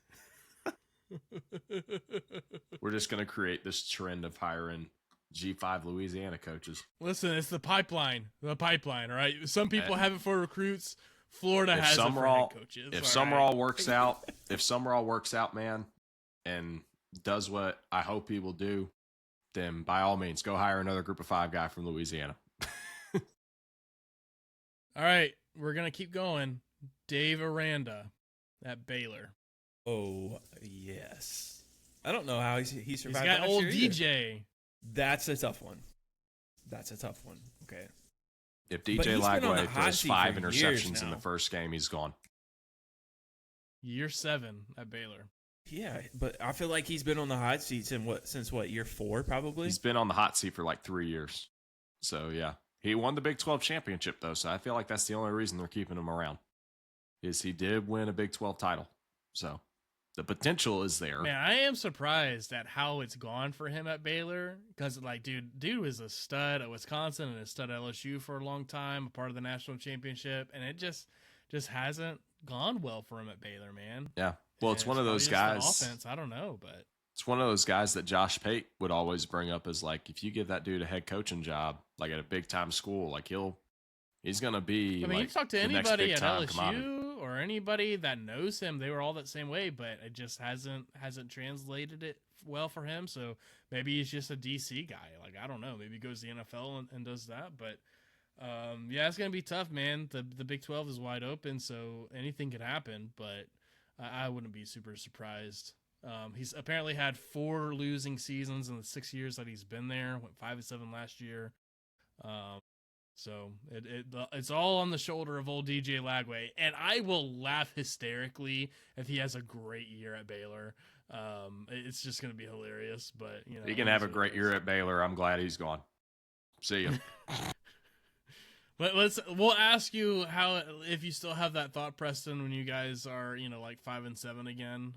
We're just going to create this trend of hiring G5 Louisiana coaches. Listen, it's the pipeline. The pipeline, all right? Some people have it for recruits. Florida If has it for Summerall, head coaches. if all Summerall right? works out, man, and does what I hope he will do, then by all means, go hire another group of 5 guy from Louisiana. All right, we're going to keep going. Dave Aranda at Baylor. Oh, yes. I don't know how he He's survived got last old year either. DJ. That's a tough one. Okay. If But DJ he's been on the Lagway hot throws seat 5 for interceptions years in the now. first game, he's gone. Year 7 at Baylor. Yeah, but I feel like he's been on the hot seat since year 4 probably? He's been on the hot seat for like 3 years. So, yeah. He won the Big 12 championship, though, so I feel like that's the only reason they're keeping him around, is he did win a Big 12 title. So, the potential is there. Man, I am surprised at how it's gone for him at Baylor because, like, dude was a stud at Wisconsin and a stud at LSU for a long time, a part of the national championship, and it just hasn't gone well for him at Baylor, man. Yeah. Well, it's And one of those guys. probably just the offense, I don't know, but It's one of those guys that Josh Pate would always bring up as like, if you give that dude a head coaching job, like at a big time school, like he's gonna be. I mean, like you talk to the next anybody big at time LSU commodity. or anybody that knows him, they were all that same way, but it just hasn't translated it well for him. So maybe he's just a DC guy. Like, I don't know. Maybe he goes to the NFL and does that. But yeah, it's gonna be tough, man. The Big 12 is wide open, so anything could happen. But I wouldn't be super surprised. He's apparently had 4 losing seasons in the 6 years that he's been there. Went 5-7 last year. So it's all on the shoulder of old DJ Lagway, and I will laugh hysterically if he has a great year at Baylor. It's just going to be hilarious. But you know, He can have a great year at Baylor. I'm glad he's gone. See ya. But we'll ask you how if you still have that thought, Preston, when you guys are like 5-7 again,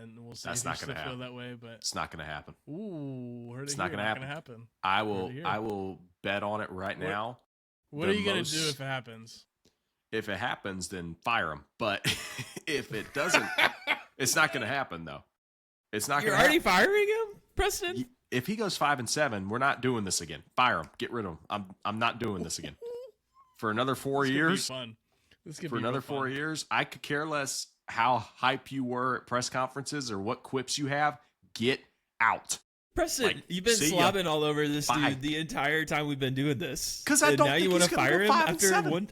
and we'll see That's if you not still gonna feel happen. that way. But It's not gonna happen. ooh, heard it It's here, not gonna happen. happen. I Heard will. it here. I will bet on it right What- now. What the are you gonna most- do if it happens? If it happens, then fire him. But if it doesn't, it's not gonna happen though. It's not You're gonna already happen. firing him, Preston? If he goes 5-7, we're not doing this again. Fire him. Get rid of him. I'm not doing this again. For another 4 This could be years, fun. This could for be real another fun. 4 years, I could care less how hype you were at press conferences or what quips you have. Get out. Preston, Like, you've been see ya. slobbing all over this Bye. dude the entire time we've been doing this. 'Cause I And don't now think you want to he's gonna fire go him 5-7. after one.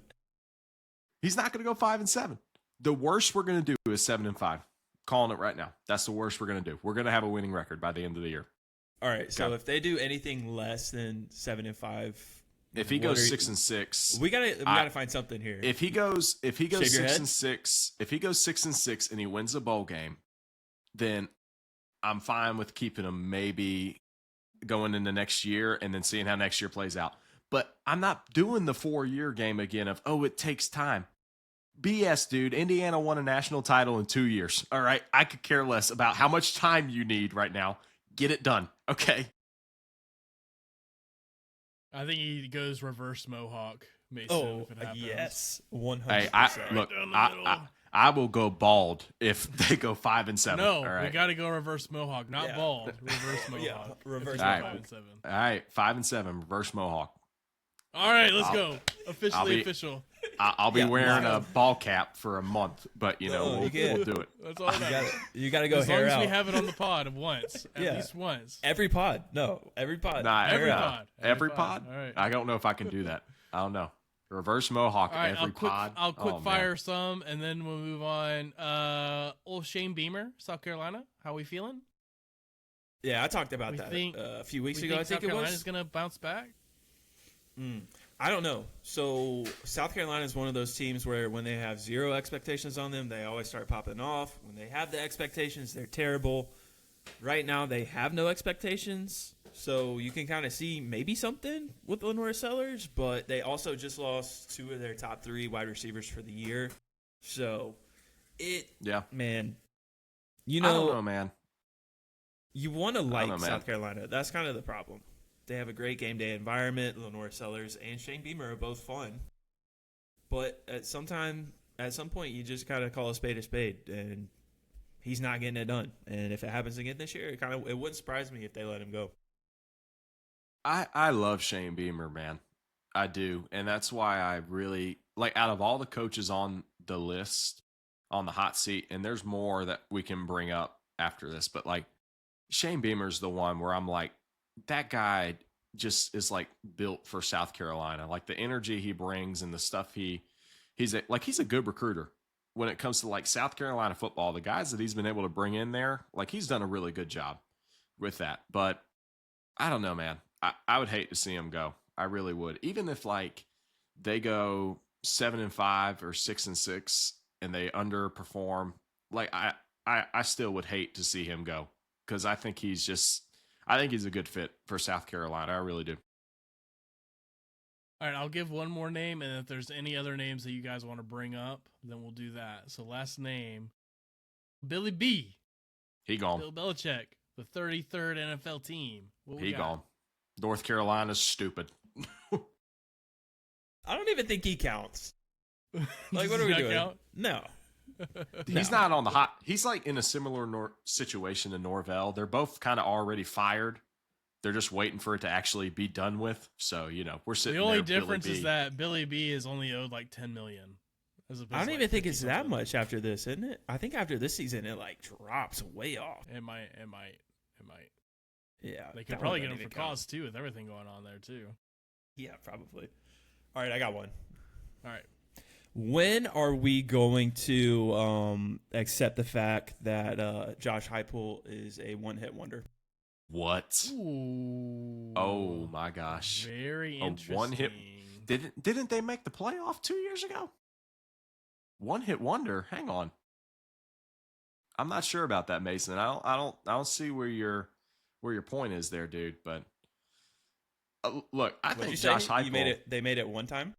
He's not going to go 5-7. The worst we're going to do is 7-5. Calling it right now. That's the worst we're going to do. We're going to have a winning record by the end of the year. All right, so Okay. if they do anything less than 7-5, If he what goes are you- 6-6, we gotta find something here. if he goes Shave your 6-6, if he goes 6-6 and he wins a bowl game, then I'm fine with keeping him maybe going into next year and then seeing how next year plays out. But I'm not doing the 4-year game again of, oh, it takes time. BS, dude. Indiana won a national title in 2 years. All right. I could care less about how much time you need right now. Get it done. Okay. I think he goes reverse Mohawk. Mason, oh, if it happens. yes, 100%. Hey, look, down the middle. I will go bald if they go 5-7. No, All right. we got to go reverse Mohawk, not Yeah. bald. Reverse Mohawk. Yeah, reverse If you go Mohawk. 5-7. All right, 5-7 reverse mohawk. All right, let's I'll- go. Officially be- official. I'll be Yeah, wearing a wild. ball cap for a month, but No, we'll you can't. do it. That's all that You gotta go As long hair as out. we have it on the pod once, at Yeah. least once. Every pod. No, every pod. Nah, Hair every out. pod. Every pod. All right. I don't know if I can do that. I don't know. Reverse mohawk All right, every pod. I'll quick Oh, man. fire some, and then we'll move on. Old Shane Beamer, South Carolina. How we feeling? Yeah, I talked about We that think- a few weeks We ago. I think think South it Carolina's was. gonna bounce back. I don't know. So South Carolina is one of those teams where when they have zero expectations on them, they always start popping off. When they have the expectations, they're terrible. Right now, they have no expectations, so you can kind of see maybe something with Lenore Sellers, but they also just lost 2 of their top 3 wide receivers for the year. So Yeah. man, I don't know, man. you want to don't like know, man. South Carolina. That's kind of the problem. They have a great game day environment. Lenore Sellers and Shane Beamer are both fun. But at some time, at some point you just gotta call a spade, and he's not getting it done. And if it happens again this year, it wouldn't surprise me if they let him go. I love Shane Beamer, man. I do. And that's why I really like out of all the coaches on the list on the hot seat, and there's more that we can bring up after this, but like Shane Beamer's the one where I'm like, that guy just is like built for South Carolina. Like the energy he brings and the stuff he's a good recruiter. When it comes to like South Carolina football, the guys that he's been able to bring in there, like he's done a really good job with that. But I don't know, man. I would hate to see him go. I really would. Even if like they go 7-5 or 6-6 and they underperform, like I still would hate to see him go because I think he's a good fit for South Carolina. I really do. All right, I'll give one more name, and if there's any other names that you guys want to bring up, then we'll do that. So last name, Billy B. He gone. Bill Belichick, the 33rd NFL team. He gone. North Carolina's stupid. I don't even think he counts. Like, what Does are we not doing? count? No. He's not on the hot. He's like in a similar situation to Norvell. They're both kind of already fired. They're just waiting for it to actually be done with. So, we're sitting The only there, difference Billy is B. that Billy B is only owed like $10 million. I don't even think it's that much after this, isn't it? I think after this season, it like drops way off. It might. Yeah. They could that probably one get him doesn't for even count. cause too with everything going on there too. Yeah, probably. All right, I got one. All right. When are we going to accept the fact that Josh Heupel is a one-hit wonder? What? Ooh. Oh my gosh. Very A interesting. one-hit. Didn't they make the playoff 2 years ago? One hit wonder. Hang on. I'm not sure about that, Mason. I don't see where your point is there, dude. But look, I What'd think you say? Josh Heupel They made it one time.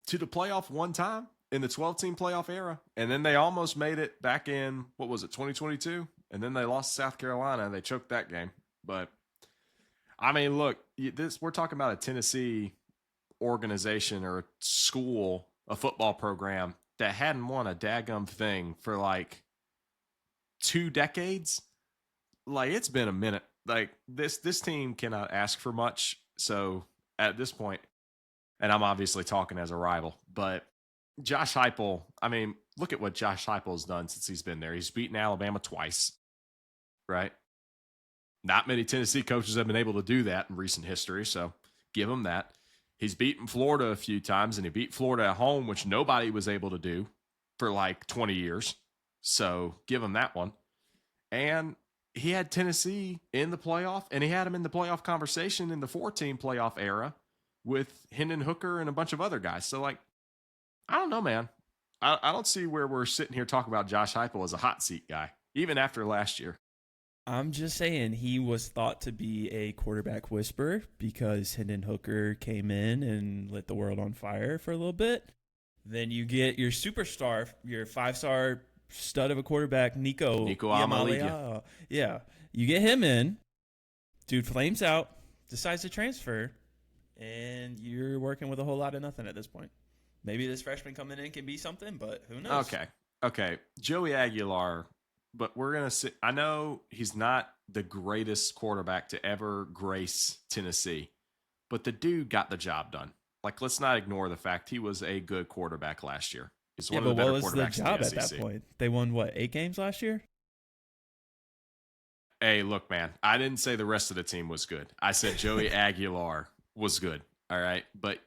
to the playoff one time in the 12-team playoff era, and then they almost made it back in what was it, 2022, and then they lost to South Carolina and they choked that game. But I mean, look, we're talking about a Tennessee organization or a school, a football program that hadn't won a daggum thing for like 2 decades. Like it's been a minute. Like this team cannot ask for much. So at this point, and I'm obviously talking as a rival, but Josh Heupel, I mean, look at what Josh Heupel has done since he's been there. He's beaten Alabama twice, right? Not many Tennessee coaches have been able to do that in recent history, so give him that. He's beaten Florida a few times, and he beat Florida at home, which nobody was able to do for like 20 years. So give him that one. And he had Tennessee in the playoff, and he had him in the playoff conversation in the 4-team playoff era with Hendon Hooker and a bunch of other guys. So, like, I don't know, man. I don't see where we're sitting here talking about Josh Heupel as a hot seat guy, even after last year. I'm just saying he was thought to be a quarterback whisperer because Hendon Hooker came in and lit the world on fire for a little bit. Then you get your superstar, your 5-star stud of a quarterback, Nico Amaliya. Yeah. You get him in, dude flames out, decides to transfer, and you're working with a whole lot of nothing at this point. Maybe this freshman coming in can be something, but who knows? Okay. Joey Aguilar, but we're going to see. I know he's not the greatest quarterback to ever grace Tennessee, but the dude got the job done. Like, let's not ignore the fact he was a good quarterback last year. He's one of the better what was the quarterbacks in job the at that SEC. point? They won, 8 games last year? Hey, look, man, I didn't say the rest of the team was good. I said Joey Aguilar was good. All right. But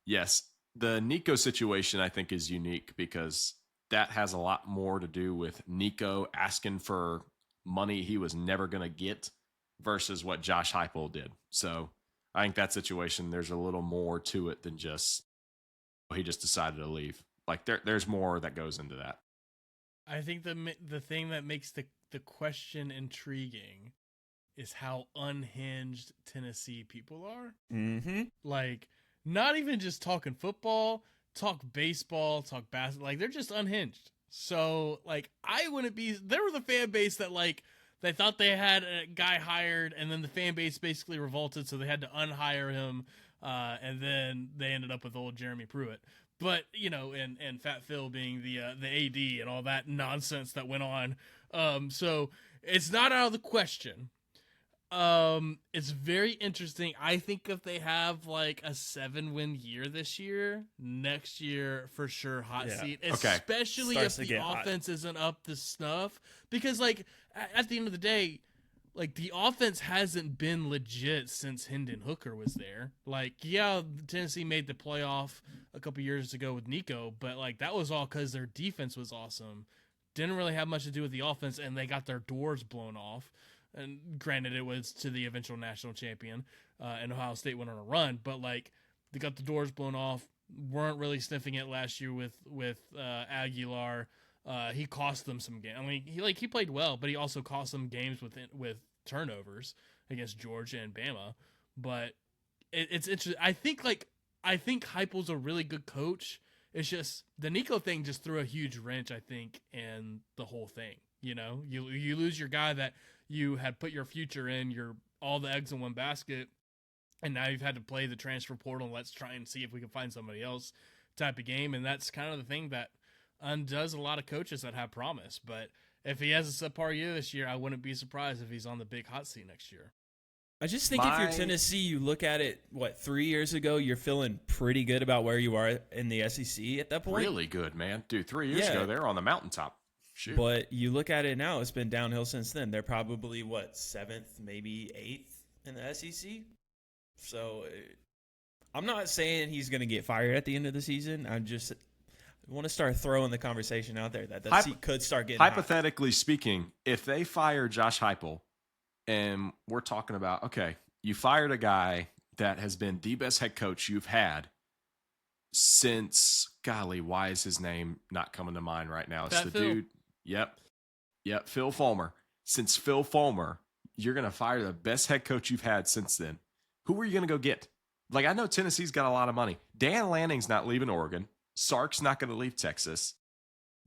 yes, the Nico situation I think is unique because that has a lot more to do with Nico asking for money he was never going to get versus what Josh Heupel did. So I think that situation, there's a little more to it than just he just decided to leave. Like there's more that goes into that. I think the thing that makes the question intriguing is how unhinged Tennessee people are. Mm-hmm. Like, not even just talking football, talk baseball, talk basketball. Like, they're just unhinged. So, like, I wouldn't be. There were the fan base that, like, they thought they had a guy hired, and then the fan base basically revolted, so they had to unhire him and then they ended up with old Jeremy Pruitt. But and Fat Phil being the AD and all that nonsense that went on. So it's not out of the question. It's very interesting. I think if they have like a 7-win year this year, next year for sure hot seat, especially Starts if to the get hot. offense isn't up to snuff. Because like at the end of the day, like the offense hasn't been legit since Hendon Hooker was there. Like, yeah, Tennessee made the playoff a couple years ago with Nico, but like that was all because their defense was awesome. Didn't really have much to do with the offense, and they got their doors blown off. And granted, it was to the eventual national champion, and Ohio State went on a run, but like they got the doors blown off. Weren't really sniffing it last year with Aguilar. He cost them some games. I mean, he played well, but he also cost them games with turnovers against Georgia and Bama. But it's interesting. I think Heupel's a really good coach. It's just the Nico thing just threw a huge wrench, I think, in the whole thing. You lose your guy that you had put your future in, all the eggs in one basket, and now you've had to play the transfer portal. Let's try and see if we can find somebody else type of game, and that's kind of the thing that undoes a lot of coaches that have promise. But if he has a subpar year this year, I wouldn't be surprised if he's on the big hot seat next year. I just think if you're Tennessee, you look at it, 3 years ago, you're feeling pretty good about where you are in the SEC at that point. Really good, man. Dude, 3 years ago, they were on the mountaintop. Shoot. But you look at it now, it's been downhill since then. They're probably, 7th, maybe 8th in the SEC. So I'm not saying he's going to get fired at the end of the season. I want to start throwing the conversation out there that seat could start getting hypothetically speaking, if they fire Josh Heupel, and we're talking about, okay, you fired a guy that has been the best head coach you've had since, golly, why is his name not coming to mind right now? It's Phil. Dude. Yep, Phil Fulmer. Since Phil Fulmer, you're going to fire the best head coach you've had since then. Who are you going to go get? Like, I know Tennessee's got a lot of money. Dan Lanning's not leaving Oregon. Sark's not going to leave Texas.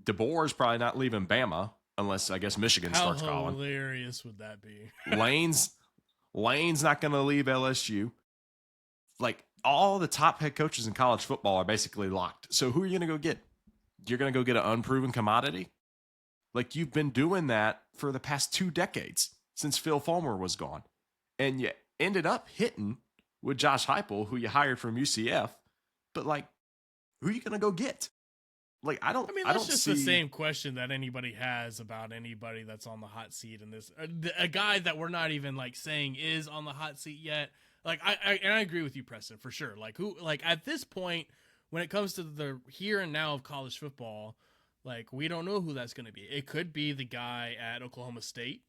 DeBoer's probably not leaving Bama unless, I guess, Michigan starts calling. How hilarious would that be? Lane's not going to leave LSU. Like, all the top head coaches in college football are basically locked. So who are you going to go get? You're going to go get an unproven commodity? Like, you've been doing that for the past 2 decades since Phil Fulmer was gone. And you ended up hitting with Josh Heupel, who you hired from UCF. But, like, who are you going to go get? Like, That's just the same question that anybody has about anybody that's on the hot seat in this. A guy that we're not even, like, saying is on the hot seat yet. Like, I agree with you, Preston, for sure. Like, at this point, when it comes to the here and now of college football, like, we don't know who that's going to be. It could be the guy at Oklahoma State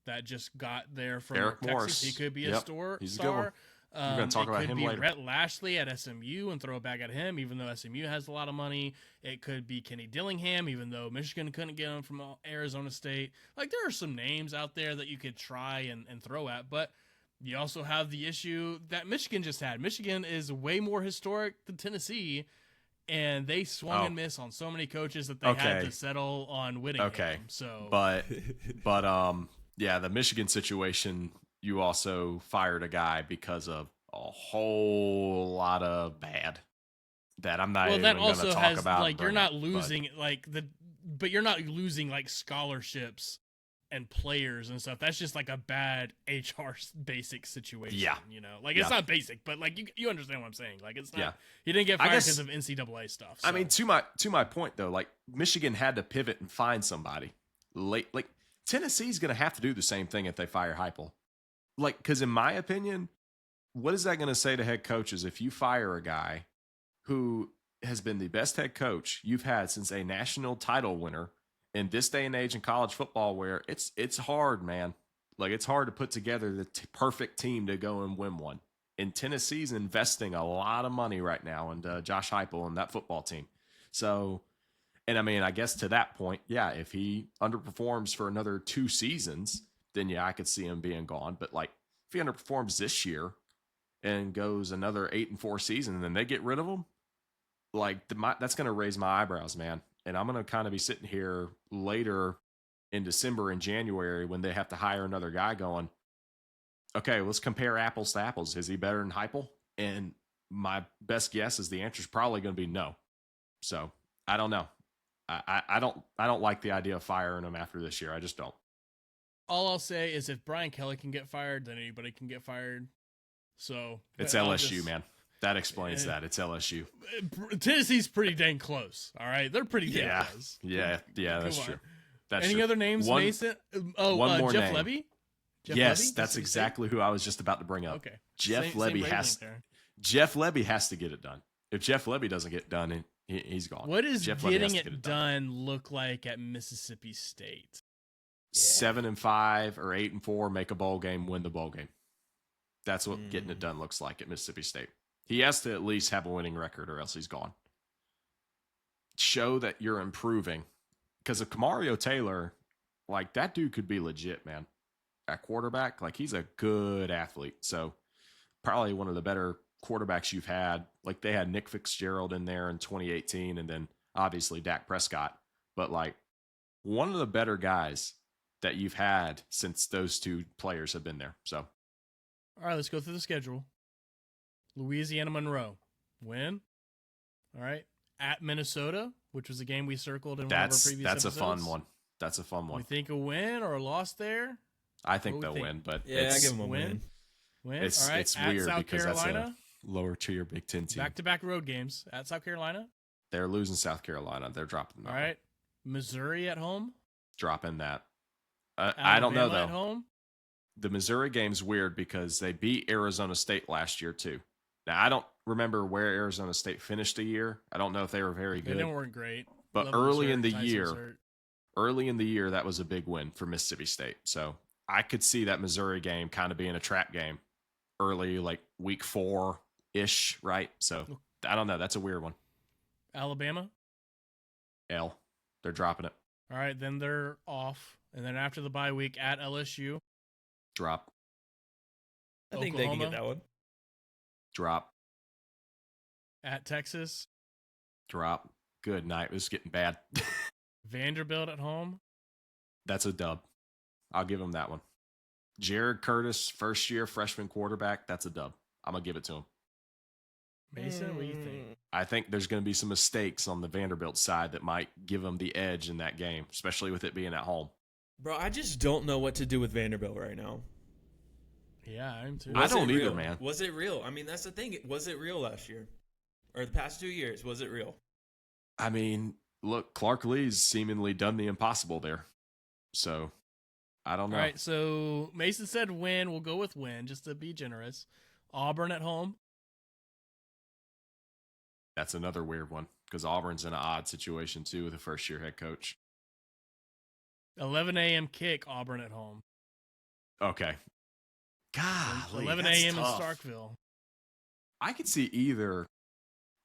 that just got there from Eric Texas. Morris. He could be a He's a star. good one. We're going to talk about him later. It could be Rhett Lashley at SMU and throw it back at him, even though SMU has a lot of money. It could be Kenny Dillingham, even though Michigan couldn't get him from Arizona State. Like, there are some names out there that you could try and throw at, but you also have the issue that Michigan just had. Michigan is way more historic than Tennessee, and they swung and missed on so many coaches that they had to settle on Whittingham. Okay, so but yeah, the Michigan situation, you also fired a guy because of a whole lot of bad that I'm not even going to talk about. Like, you're not losing but you're not losing like scholarships and players and stuff. That's just like a bad HR basic situation. Yeah. Like, it's not basic, but like you understand what I'm saying. Like, it's not, he didn't get fired because of NCAA stuff. So. I mean, to my point though, like, Michigan had to pivot and find somebody late. Like, Tennessee's going to have to do the same thing if they fire Heupel. Like, because in my opinion, what is that going to say to head coaches if you fire a guy who has been the best head coach you've had since a national title winner in this day and age in college football, where it's hard, man. Like, it's hard to put together the perfect team to go and win one. And Tennessee's investing a lot of money right now into Josh Heupel and that football team. So, and I mean, I guess to that point, yeah, if he underperforms for another 2 seasons, then yeah, I could see him being gone. But like, if he underperforms this year and goes another 8-4 season, and then they get rid of him, like, that's going to raise my eyebrows, man. And I'm going to kind of be sitting here later in December and January when they have to hire another guy going, okay, let's compare apples to apples. Is he better than Heupel? And my best guess is the answer is probably going to be no. So I don't know. I don't like the idea of firing him after this year. I just don't. All I'll say is if Brian Kelly can get fired, then anybody can get fired. So It's I'll LSU, just- man. That explains that. It's LSU. Tennessee's pretty dang close. All right, they're pretty dang Yeah. close. Yeah, that's Come true. on. That's Any true. other names, One- Mason? one more Jeff name. Levy. Jeff yes, Levy? that's Mississippi exactly who I was just about to bring State? up. Okay. Jeff Same Levy wavelength has there. Jeff Levy has to get it done. If Jeff Levy doesn't get it done, he's gone. What does Jeff Levy has getting to it get done look like at Mississippi State? 7-5 or 8-4, make a bowl game, win the bowl game. That's what getting it done looks like at Mississippi State. He has to at least have a winning record or else he's gone. Show that you're improving. Because of Camario Taylor, like that dude could be legit, man. At quarterback, like he's a good athlete. So probably one of the better quarterbacks you've had. Like they had Nick Fitzgerald in there in 2018 and then obviously Dak Prescott. But like one of the better guys that you've had since those two players have been there. So All right, let's go through the schedule. Louisiana Monroe, win. All right, at Minnesota, which was a game we circled in one of our previous that's episodes. a fun one. That's a fun We one. think a win or a loss there? I think what they'll we think? win, but Yeah, I it's, give them a win. Win. it's, All right, it's at weird South because Carolina, that's a lower tier Big Ten team. back-to-back road games at South Carolina. They're losing South Carolina. They're dropping that. All right, Missouri at home. Dropping that. I don't know, Alabama at though. home. The Missouri game's weird because they beat Arizona State last year, too. Now, I don't remember where Arizona State finished the year. I don't know if they were very They good. weren't great. But Level early Missouri, in the Tyson year, Missouri. that was a big win for Mississippi State. So I could see that Missouri game kind of being a trap game early, like week 4-ish, right? So I don't know. That's a weird one. Alabama. L. They're dropping it. All right, then they're off, and then after the bye week at LSU. Drop. I think they can get Oklahoma. that one. Drop. At Texas. Drop. Good night. It was getting bad. Vanderbilt at home. That's a dub. I'll give him that one. Jared Curtis, first year freshman quarterback. That's a dub. I'm going to give it to him. Mason, what do you think? I think there's going to be some mistakes on the Vanderbilt side that might give them the edge in that game, especially with it being at home. Bro, I just don't know what to do with Vanderbilt right now. Yeah, I'm too. I Was it don't either, real? man. Was it real? I mean, that's the thing. Was it real last year? Or the past 2 years? Was it real? I mean, look, Clark Lee's seemingly done the impossible there. So, I don't know. All right, so Mason said win. We'll go with win just to be generous. Auburn at home. That's another weird one because Auburn's in an odd situation, too, with a first-year head coach. 11 a.m. kick, Auburn at home. Okay. God, 11 a.m. in Starkville. I could see either.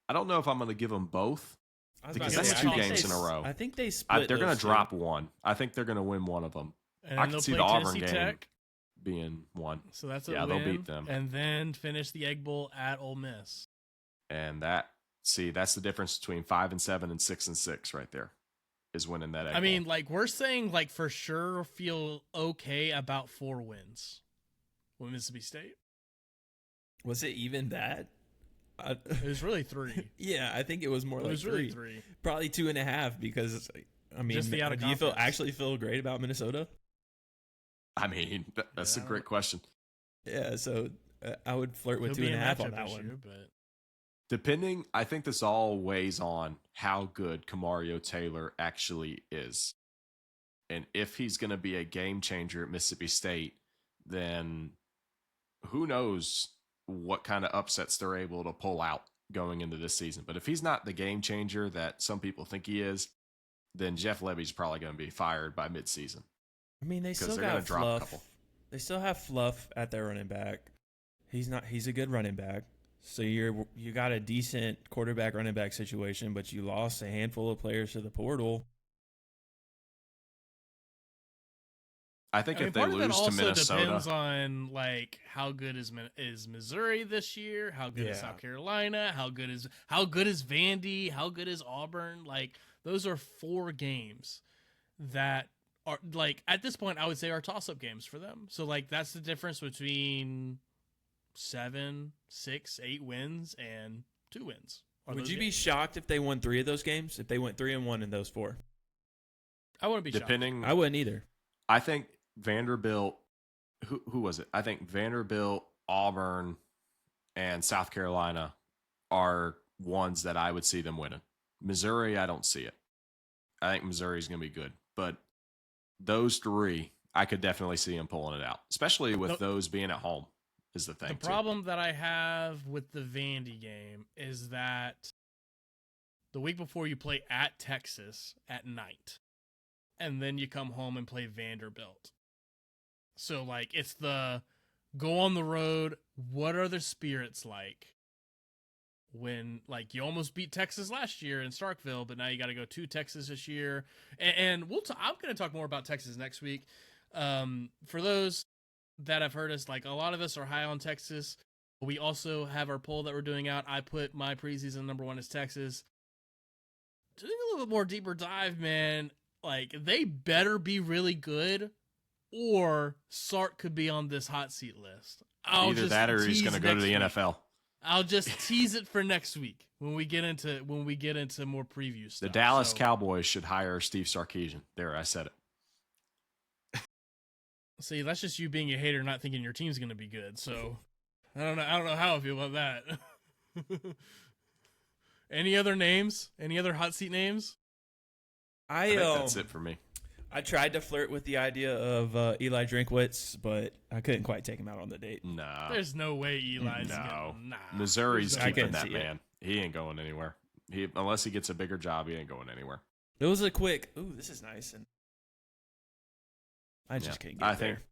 I don't know if I'm going to give them both. I was Because about to that's say, two I think games they in a row. I think they split. They're going those to two. drop one. I think they're going to win one of them. And I then can they'll see play the Auburn Tennessee game Tech. being one. So that's a Yeah, win. they'll beat them. And then finish the Egg Bowl at Ole Miss. And that's the difference between 5-7 and 6-6 right there, is winning that Egg I mean, Bowl. like, we're saying, like, for sure feel okay about 4 wins with Mississippi State. Was it even that? It was really 3. Yeah, I think it was more It like was 3. really 3. Probably 2.5 because I mean, Just the out of do you conference. actually feel great about Minnesota? I mean, that's a Yeah. great question. Yeah, so I would flirt with Could be a 2.5 on matchup that issue, one. But Depending, I think this all weighs on how good Camario Taylor actually is. And if he's going to be a game changer at Mississippi State, then who knows what kind of upsets they're able to pull out going into this season. But if he's not the game changer that some people think he is, then Jeff Levy's probably going to be fired by midseason. I mean, they 'Cause still they're gonna got drop a Fluff. couple. They still have Fluff at their running back. He's a good running back. So you got a decent quarterback running back situation, but you lost a handful of players to the portal. I think I mean, if they part of that lose to also Minnesota, depends on like how good is Missouri this year, how good is Yeah. South Carolina, how good is Vandy, how good is Auburn. Like those are 4 games that are like at this point I would say are toss-up games for them. So like that's the difference between 7, 6, 8 wins and 2 wins. Would you be shocked if they won 3 of those games? If they went 3-1 in those 4? I wouldn't be shocked. I wouldn't either. I think Vanderbilt. Who was it? I think Vanderbilt, Auburn, and South Carolina are ones that I would see them winning. Missouri, I don't see it. I think Missouri is going to be good, but those 3, I could definitely see them pulling it out, especially with those being at home. Is the thing. The problem that I have with the Vandy game is that the week before you play at Texas at night, and then you come home and play Vanderbilt. So, like, it's the go on the road. What are the spirits like when, like, you almost beat Texas last year in Starkville, but now you got to go to Texas this year? And I'm going to talk more about Texas next week. For those that have heard us, like, a lot of us are high on Texas. We also have our poll that we're doing out. I put my preseason number 1 as Texas. Doing a little bit more deeper dive, man. Like, they better be really good, or Sark could be on this hot seat list. Either that, or he's going to go to the NFL. I'll just tease it for next week when we get into more preview stuff. The Dallas Cowboys should hire Steve Sarkisian. There, I said it. See, that's just you being a hater, not thinking your team's going to be good. So, I don't know how I feel about that. Any other names? Any other hot seat names? I think that's it for me. I tried to flirt with the idea of Eli Drinkwitz, but I couldn't quite take him out on the date. No. There's no way Eli's Missouri's keeping that man. He ain't going anywhere. Unless he gets a bigger job, he ain't going anywhere. It was a quick, ooh, this is nice, and I just can't get there.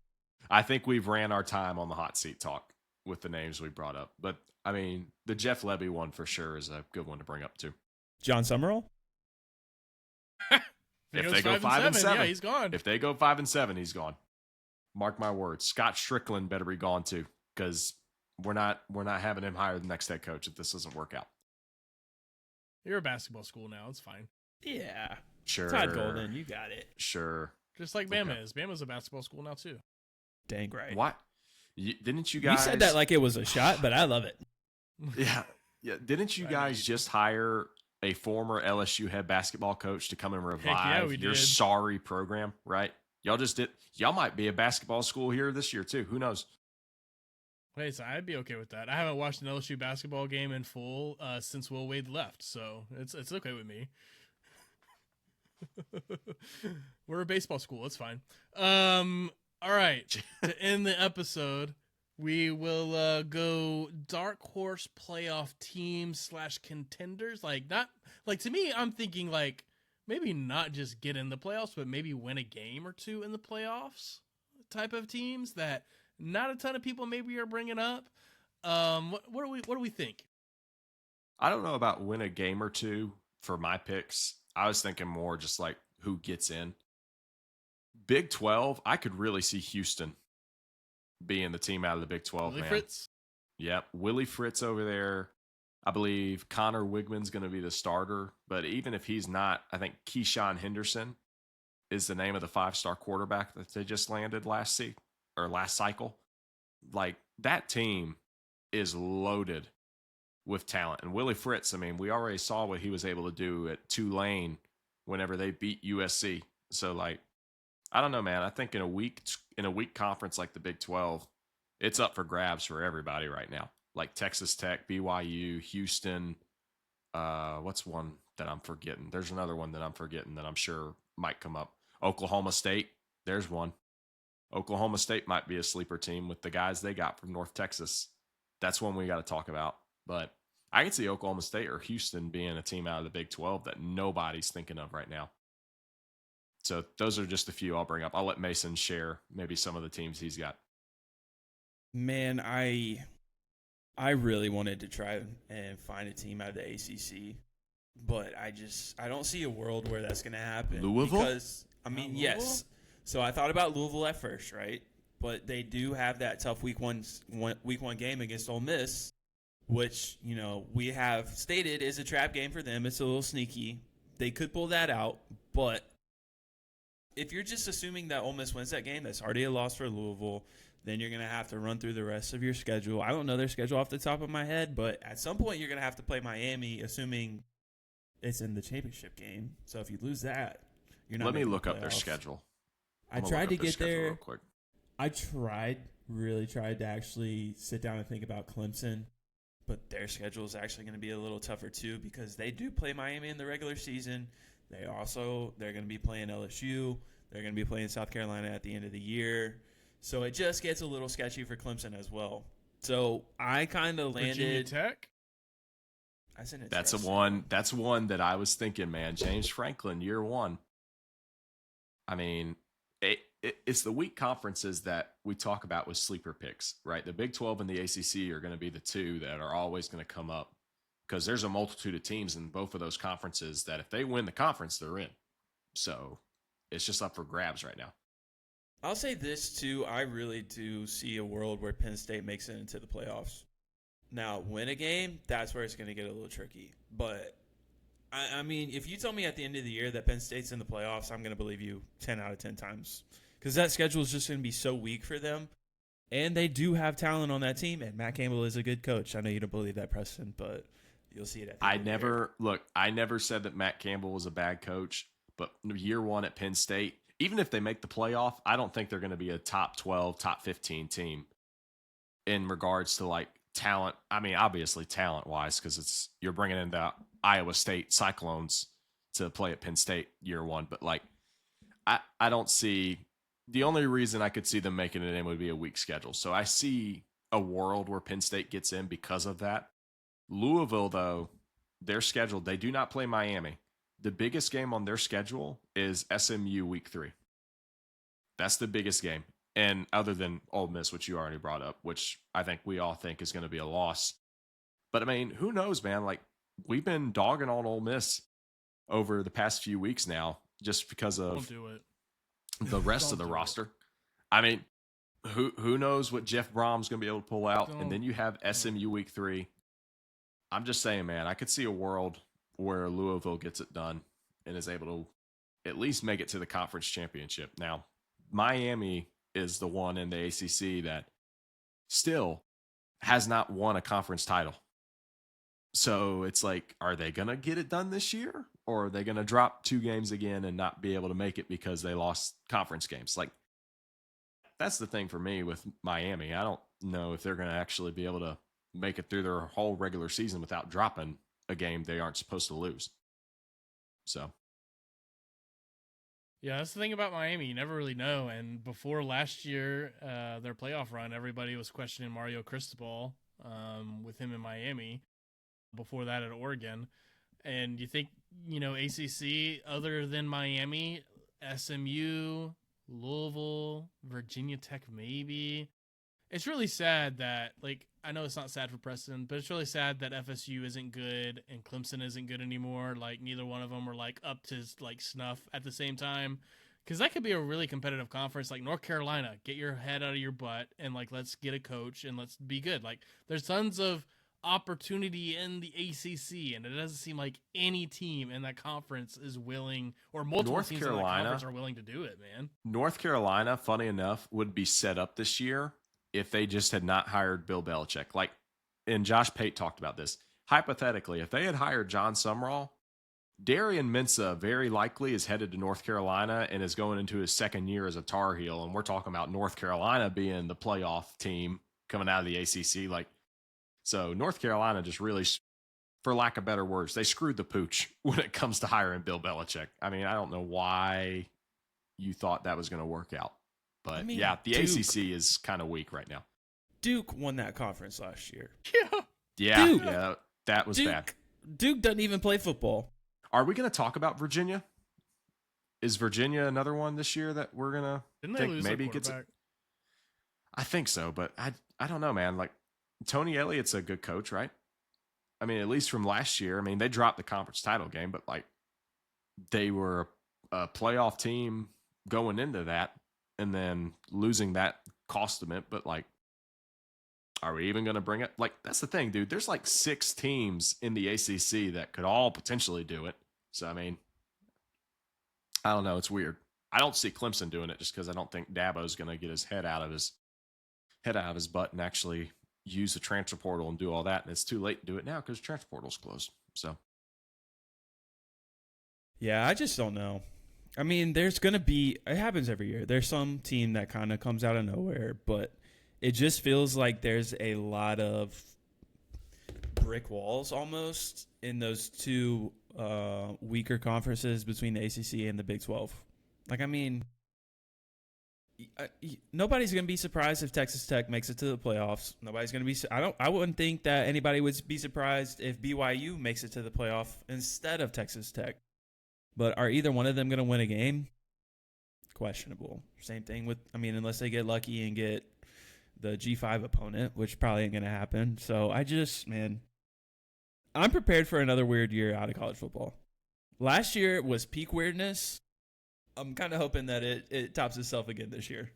I think we've ran our time on the hot seat talk with the names we brought up. But, I mean, the Jeff Lebby one for sure is a good one to bring up, too. John Summerall? If they go 5 and 7, yeah, he's gone. If they go 5 and 7, he's gone. Mark my words. Scott Strickland better be gone too, because we're not having him hire the next head coach if this doesn't work out. You're a basketball school now. It's fine. Yeah, sure. Todd Golden, you got it. Sure. Just like Bama is. Bama's a basketball school now too. Dang right. What? Didn't you guys? You said that like it was a shot, but I love it. Yeah. Didn't you guys just hire a former LSU head basketball coach to come and revive your sorry program, right? Y'all just did. Y'all might be a basketball school here this year too. Who knows? Wait, so I'd be okay with that. I haven't watched an LSU basketball game in full since Will Wade left, so it's okay with me. We're a baseball school. It's fine. All right. To end the episode, we will go dark horse playoff teams / contenders. To me, I'm thinking like maybe not just get in the playoffs, but maybe win a game or 2 in the playoffs type of teams that not a ton of people maybe are bringing up. What do we think? I don't know about win a game or 2 for my picks. I was thinking more just like who gets in. Big 12, I could really see Houston being the team out of the Big 12, Willie man. Fritz? Yep, Willie Fritz over there. I believe Connor Wigman's going to be the starter, but even if he's not, I think Keyshawn Henderson is the name of the 5-star quarterback that they just landed last cycle. Like, that team is loaded with talent. And Willie Fritz, I mean, we already saw what he was able to do at Tulane whenever they beat USC. So, like, I don't know, man. I think in a weak conference like the Big 12, it's up for grabs for everybody right now. Like Texas Tech, BYU, Houston. What's one that I'm forgetting? There's another one that I'm forgetting that I'm sure might come up. Oklahoma State. There's one. Oklahoma State might be a sleeper team with the guys they got from North Texas. That's one we got to talk about. But I can see Oklahoma State or Houston being a team out of the Big 12 that nobody's thinking of right now. So those are just a few I'll bring up. I'll let Mason share maybe some of the teams he's got. Man, I really wanted to try and find a team out of the ACC, but I don't see a world where that's going to happen. Louisville? Because, I mean, yes. So I thought about Louisville at first, right? But they do have that tough week one game against Ole Miss, which, you know, we have stated is a trap game for them. It's a little sneaky. They could pull that out, but if you're just assuming that Ole Miss wins that game, that's already a loss for Louisville. Then you're going to have to run through the rest of your schedule. I don't know their schedule off the top of my head, but at some point you're going to have to play Miami, assuming it's in the championship game. So if you lose that, you're not. Let me making the look up their playoffs. schedule. I I'm gonna tried look to up their get schedule there. real quick. I really tried to actually sit down and think about Clemson, but their schedule is actually going to be a little tougher too because they do play Miami in the regular season. They're going to be playing LSU. They're going to be playing South Carolina at the end of the year. So it just gets a little sketchy for Clemson as well. So I kind of landed. Virginia Tech. That's an That's interesting one that I was thinking, man. James Franklin, year one. I mean, it's the weak conferences that we talk about with sleeper picks, right? The Big 12 and the ACC are going to be the two that are always going to come up because there's a multitude of teams in both of those conferences that if they win the conference, they're in. So it's just up for grabs right now. I'll say this too. I really do see a world where Penn State makes it into the playoffs. Now, win a game, that's where it's going to get a little tricky. But, I mean, if you tell me at the end of the year that Penn State's in the playoffs, I'm going to believe you 10 out of 10 times. Because that schedule is just going to be so weak for them. And they do have talent on that team, and Matt Campbell is a good coach. I know you don't believe that, Preston, but you'll see it at the end of the year. I never said that Matt Campbell was a bad coach, but year one at Penn State, even if they make the playoff, I don't think they're going to be a top 12, top 15 team in regards to like talent. I mean, obviously talent wise, because you're bringing in the Iowa State Cyclones to play at Penn State year one. But like, I don't see the only reason I could see them making it in would be a weak schedule. So I see a world where Penn State gets in because of that. Louisville, though, their schedule, they do not play Miami. The biggest game on their schedule is SMU week 3. That's the biggest game. And other than Ole Miss, which you already brought up, which I think we all think is going to be a loss. But I mean, who knows, man? Like, we've been dogging on Ole Miss over the past few weeks now, just because of Don't do it. the rest of the roster. I mean, who knows what Jeff Brom's going to be able to pull out? And then you have SMU week 3. I'm just saying, man, I could see a world where Louisville gets it done and is able to at least make it to the conference championship. Now, Miami is the one in the ACC that still has not won a conference title. So it's like, are they going to get it done this year? Or are they going to drop 2 games again and not be able to make it because they lost conference games? Like, that's the thing for me with Miami. I don't know if they're going to actually be able to make it through their whole regular season without dropping a game they aren't supposed to lose. So. Yeah, that's the thing about Miami. You never really know. And before last year, their playoff run, everybody was questioning Mario Cristobal with him in Miami. Before that at Oregon. And you think, ACC, other than Miami, SMU, Louisville, Virginia Tech, maybe. It's really sad that, I know it's not sad for Preston, but it's really sad that FSU isn't good and Clemson isn't good anymore. Neither one of them are, up to, snuff at the same time. Because that could be a really competitive conference. North Carolina, get your head out of your butt and, let's get a coach and let's be good. There's tons of opportunity in the ACC, and it doesn't seem like any team in that conference is willing, or multiple teams in that conference are willing to do it, man. North Carolina, funny enough, would be set up this year if they just had not hired Bill Belichick. And Josh Pate talked about this. Hypothetically, if they had hired John Sumrall, Darian Mensah very likely is headed to North Carolina and is going into his second year as a Tar Heel, and we're talking about North Carolina being the playoff team coming out of the ACC. So North Carolina just really, for lack of better words, they screwed the pooch when it comes to hiring Bill Belichick. I mean, I don't know why you thought that was going to work out. But, the ACC is kind of weak right now. Duke won that conference last year. Yeah, that was bad. Duke doesn't even play football. Are we going to talk about Virginia? Is Virginia another one this year that we're going to think maybe gets it? I think so, but I don't know, man. Tony Elliott's a good coach, right? I mean, at least from last year. I mean, they dropped the conference title game, but they were a playoff team going into that, and then losing that cost them it. But are we even going to bring it? That's the thing, dude. There's 6 teams in the ACC that could all potentially do it. So I mean, I don't know. It's weird. I don't see Clemson doing it just because I don't think Dabo's going to get his head out of his head out of his butt and actually use the transfer portal and do all that. And it's too late to do it now because the transfer portal's closed. So, Yeah, I just don't know. I mean, there's going to be, it happens every year. There's some team that kind of comes out of nowhere, but it just feels like there's a lot of brick walls almost in those two weaker conferences between the ACC and the Big 12. Like, I mean, nobody's going to be surprised if Texas Tech makes it to the playoffs. Nobody's going to be, I wouldn't think that anybody would be surprised if BYU makes it to the playoff instead of Texas Tech. But are either one of them going to win a game? Questionable. Same thing with, I mean, unless they get lucky and get the G5 opponent, which probably ain't going to happen. So I'm prepared for another weird year out of college football. Last year was peak weirdness. I'm kind of hoping that it tops itself again this year.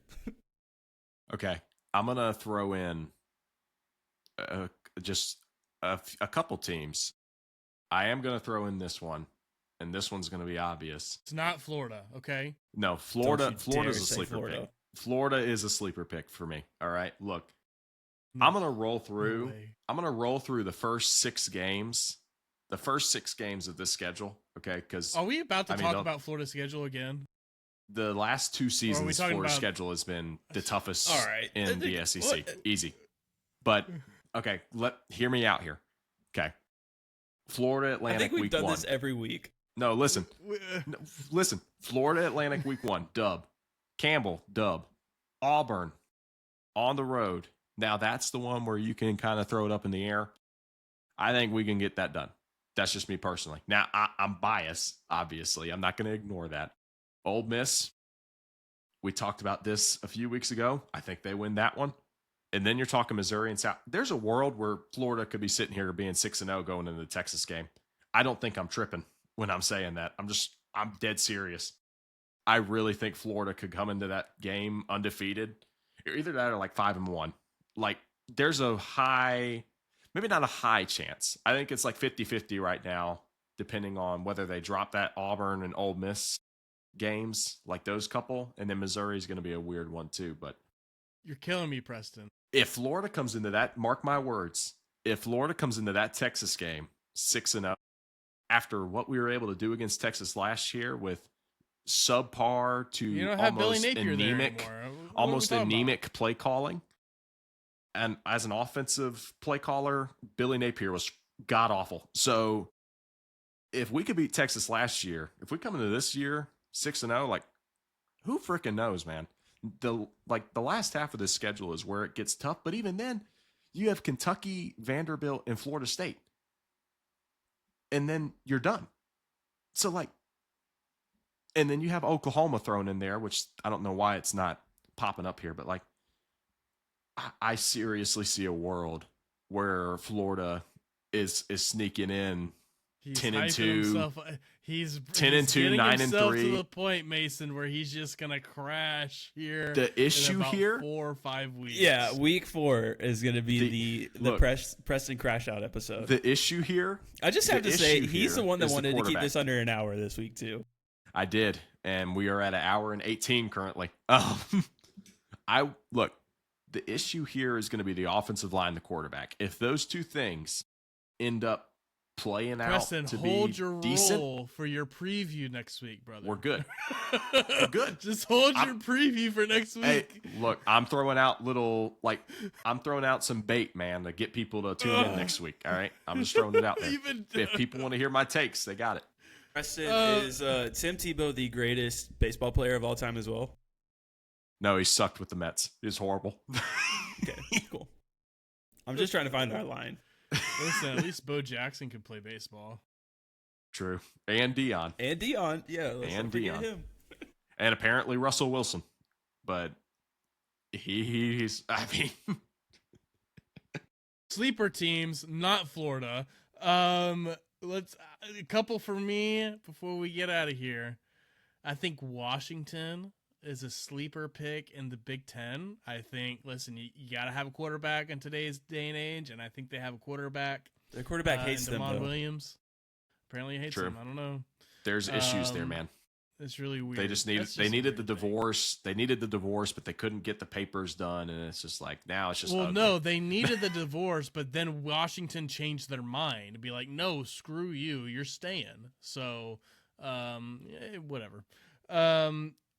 okay. I'm going to throw in just a couple teams. I am going to throw in this one. And this one's going to be obvious. It's not Florida, okay? No, Florida's a sleeper pick. Florida is a sleeper pick for me. All right, look, I'm going to roll through. No way. I'm going to roll through the first 6 games, of this schedule. Okay, because are we about to talk about Florida's schedule again? The last 2 seasons, Florida's schedule has been the toughest in the SEC. Easy, but okay, hear me out here. Okay, Florida Atlantic. I think we've week done 1. this every week. No, listen. Florida Atlantic week 1, dub. Campbell, dub. Auburn, on the road. Now, that's the one where you can kind of throw it up in the air. I think we can get that done. That's just me personally. Now, I'm biased, obviously. I'm not going to ignore that. Ole Miss, we talked about this a few weeks ago. I think they win that one. And then you're talking Missouri and South. There's a world where Florida could be sitting here being 6-0 going into the Texas game. I don't think I'm tripping when I'm saying that. I'm dead serious. I really think Florida could come into that game undefeated. Either that or like 5-1. Like, there's a high, maybe not a high chance. I think it's like 50-50 right now, depending on whether they drop that Auburn and Ole Miss games, like those couple. And then Missouri's going to be a weird one too. But you're killing me, Preston. If Florida comes into that, mark my words, if Florida comes into that Texas game 6-0, after what we were able to do against Texas last year with subpar to almost anemic play calling, and as an offensive play caller, Billy Napier was god awful. So if we could beat Texas last year, if we come into this year 6-0, like, who freaking knows, man? The last half of this schedule is where it gets tough, but even then, you have Kentucky, Vanderbilt, and Florida State. And then you're done. So, like, and then you have Oklahoma thrown in there, which I don't know why it's not popping up here, but like, I seriously see a world where Florida is sneaking in 10-2. He's 10-2, 9-3 to the point, Mason, where he's just gonna crash here. The issue in about here, 4 or 5 weeks. Yeah, week 4 is gonna be the Preston crash out episode. The issue here, I just have to say, he's the one that wanted to keep this under an hour this week too. I did, and we are at 1 hour and 18 currently. The issue here is going to be the offensive line, the quarterback. If those two things end up playing Preston, out to hold be your decent, roll for your preview next week, brother. we're good. We're good. Just hold your preview for next week. Hey, look, I'm throwing out some bait, man, to get people to tune in next week. All right, I'm just throwing it out there. If people want to hear my takes, they got it. Preston, is Tim Tebow the greatest baseball player of all time as well? No, he sucked with the Mets. He was horrible. Okay, cool. I'm just trying to find our line. Listen, at least Bo Jackson can play baseball. True. And Dion. Yeah. And Dion. Him. And apparently Russell Wilson. But he's, I mean. Sleeper teams, not Florida. Let's a couple for me before we get out of here. I think Washington is a sleeper pick in the Big Ten. I think, listen, you got to have a quarterback in today's day and age, and I think they have a quarterback. Their quarterback hates them, Damon though. Williams. Apparently hates them. I don't know. There's issues there, man. It's really weird. They just needed That's just a needed the weird thing. divorce. They needed the divorce, but they couldn't get the papers done, and it's just like now it's just Well, ugly. no, they needed the divorce, but then Washington changed their mind to be like, no, screw you, you're staying. So, whatever.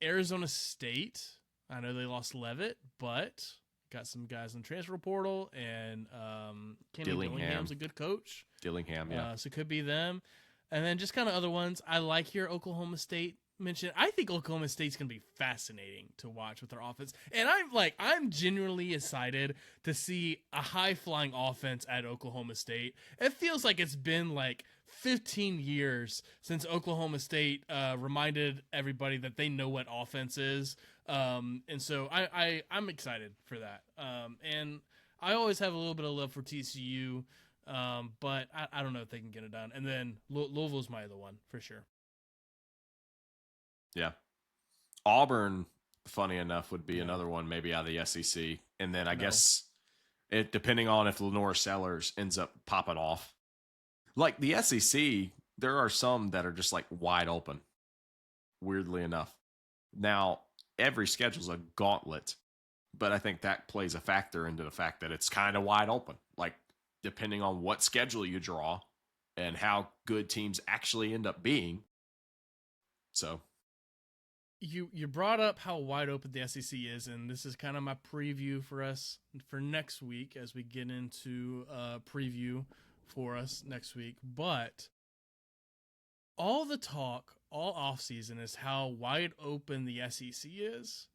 Arizona State, I know they lost Levitt, but got some guys in the transfer portal, and Kenny Dillingham. Dillingham's a good coach. Dillingham, yeah. So it could be them. And then just kind of other ones. I like here Oklahoma State mentioned. I think Oklahoma State's going to be fascinating to watch with their offense. And I'm genuinely excited to see a high-flying offense at Oklahoma State. It feels like it's been like 15 years since Oklahoma State reminded everybody that they know what offense is. And so I'm excited for that. And I always have a little bit of love for TCU. But I don't know if they can get it done. And then Louisville's my other one for sure. Yeah. Auburn, funny enough, would be another one maybe out of the SEC. And then I guess it depending on if Lenore Sellers ends up popping off. Like the SEC, there are some that are just like wide open, weirdly enough. Now, every schedule's a gauntlet, but I think that plays a factor into the fact that it's kind of wide open. Like, depending on what schedule you draw and how good teams actually end up being. So You brought up how wide open the SEC is, and this is kind of my preview for us for next week as we get into preview for us next week. But all the talk all offseason is how wide open the SEC is.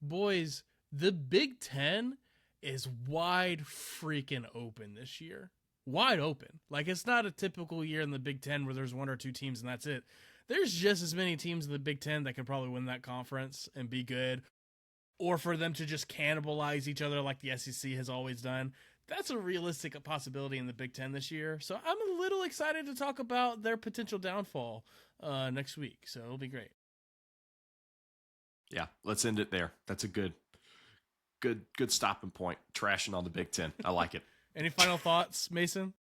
Boys, the Big Ten is wide freaking open this year. Wide open. Like, it's not a typical year in the Big Ten where there's one or two teams and that's it. There's just as many teams in the Big Ten that could probably win that conference and be good. Or for them to just cannibalize each other like the SEC has always done. That's a realistic possibility in the Big Ten this year. So I'm a little excited to talk about their potential downfall next week. So it'll be great. yeah, let's end it there. That's a good stopping point. Trashing on the Big Ten. I like it. Any final thoughts, Mason?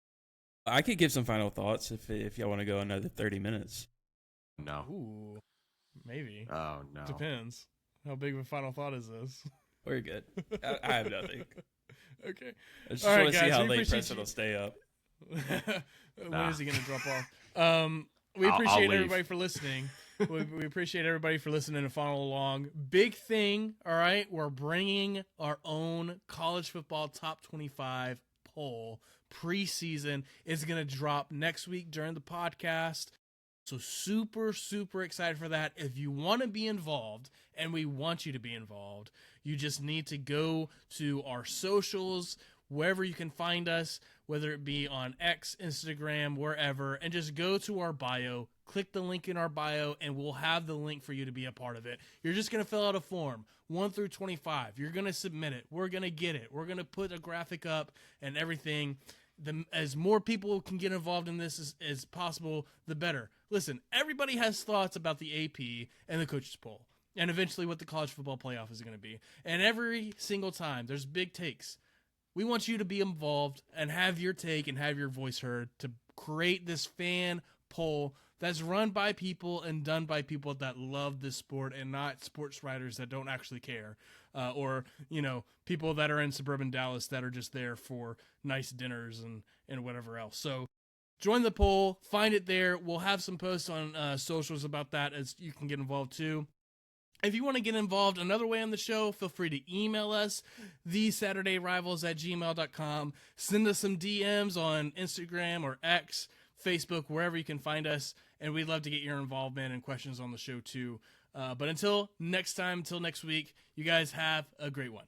I could give some final thoughts if y'all want to go another 30 minutes. No. Ooh, maybe. Oh no. Depends. How big of a final thought is this? We're good. I have nothing. Okay. I just All right, want to see guys, how we late appreciate Preston will stay up. When is he going to drop off? We I'll appreciate leave. everybody for listening. we appreciate everybody for listening and following along. Big thing, all right? We're bringing our own college football top 25 poll. Preseason is going to drop next week during the podcast. So super, super excited for that. If you want to be involved, and we want you to be involved, you just need to go to our socials, wherever you can find us, whether it be on X, Instagram, wherever, and just go to our bio, click the link in our bio, and we'll have the link for you to be a part of it. You're just going to fill out a form, 1 through 25. You're going to submit it. We're going to get it. We're going to put a graphic up and everything. As more people can get involved in this as possible, the better. Listen, everybody has thoughts about the AP and the coaches poll, and eventually what the college football playoff is going to be. And every single time there's big takes. We want you to be involved and have your take and have your voice heard to create this fan poll that's run by people and done by people that love this sport and not sports writers that don't actually care. Or, people that are in suburban Dallas that are just there for nice dinners and whatever else. So join the poll, find it there. We'll have some posts on socials about that as you can get involved too. If you want to get involved another way on the show, feel free to email us, thesaturdayrivals@gmail.com. Send us some DMs on Instagram or X, Facebook, wherever you can find us. And we'd love to get your involvement and questions on the show too. But until next time, until next week, you guys have a great one.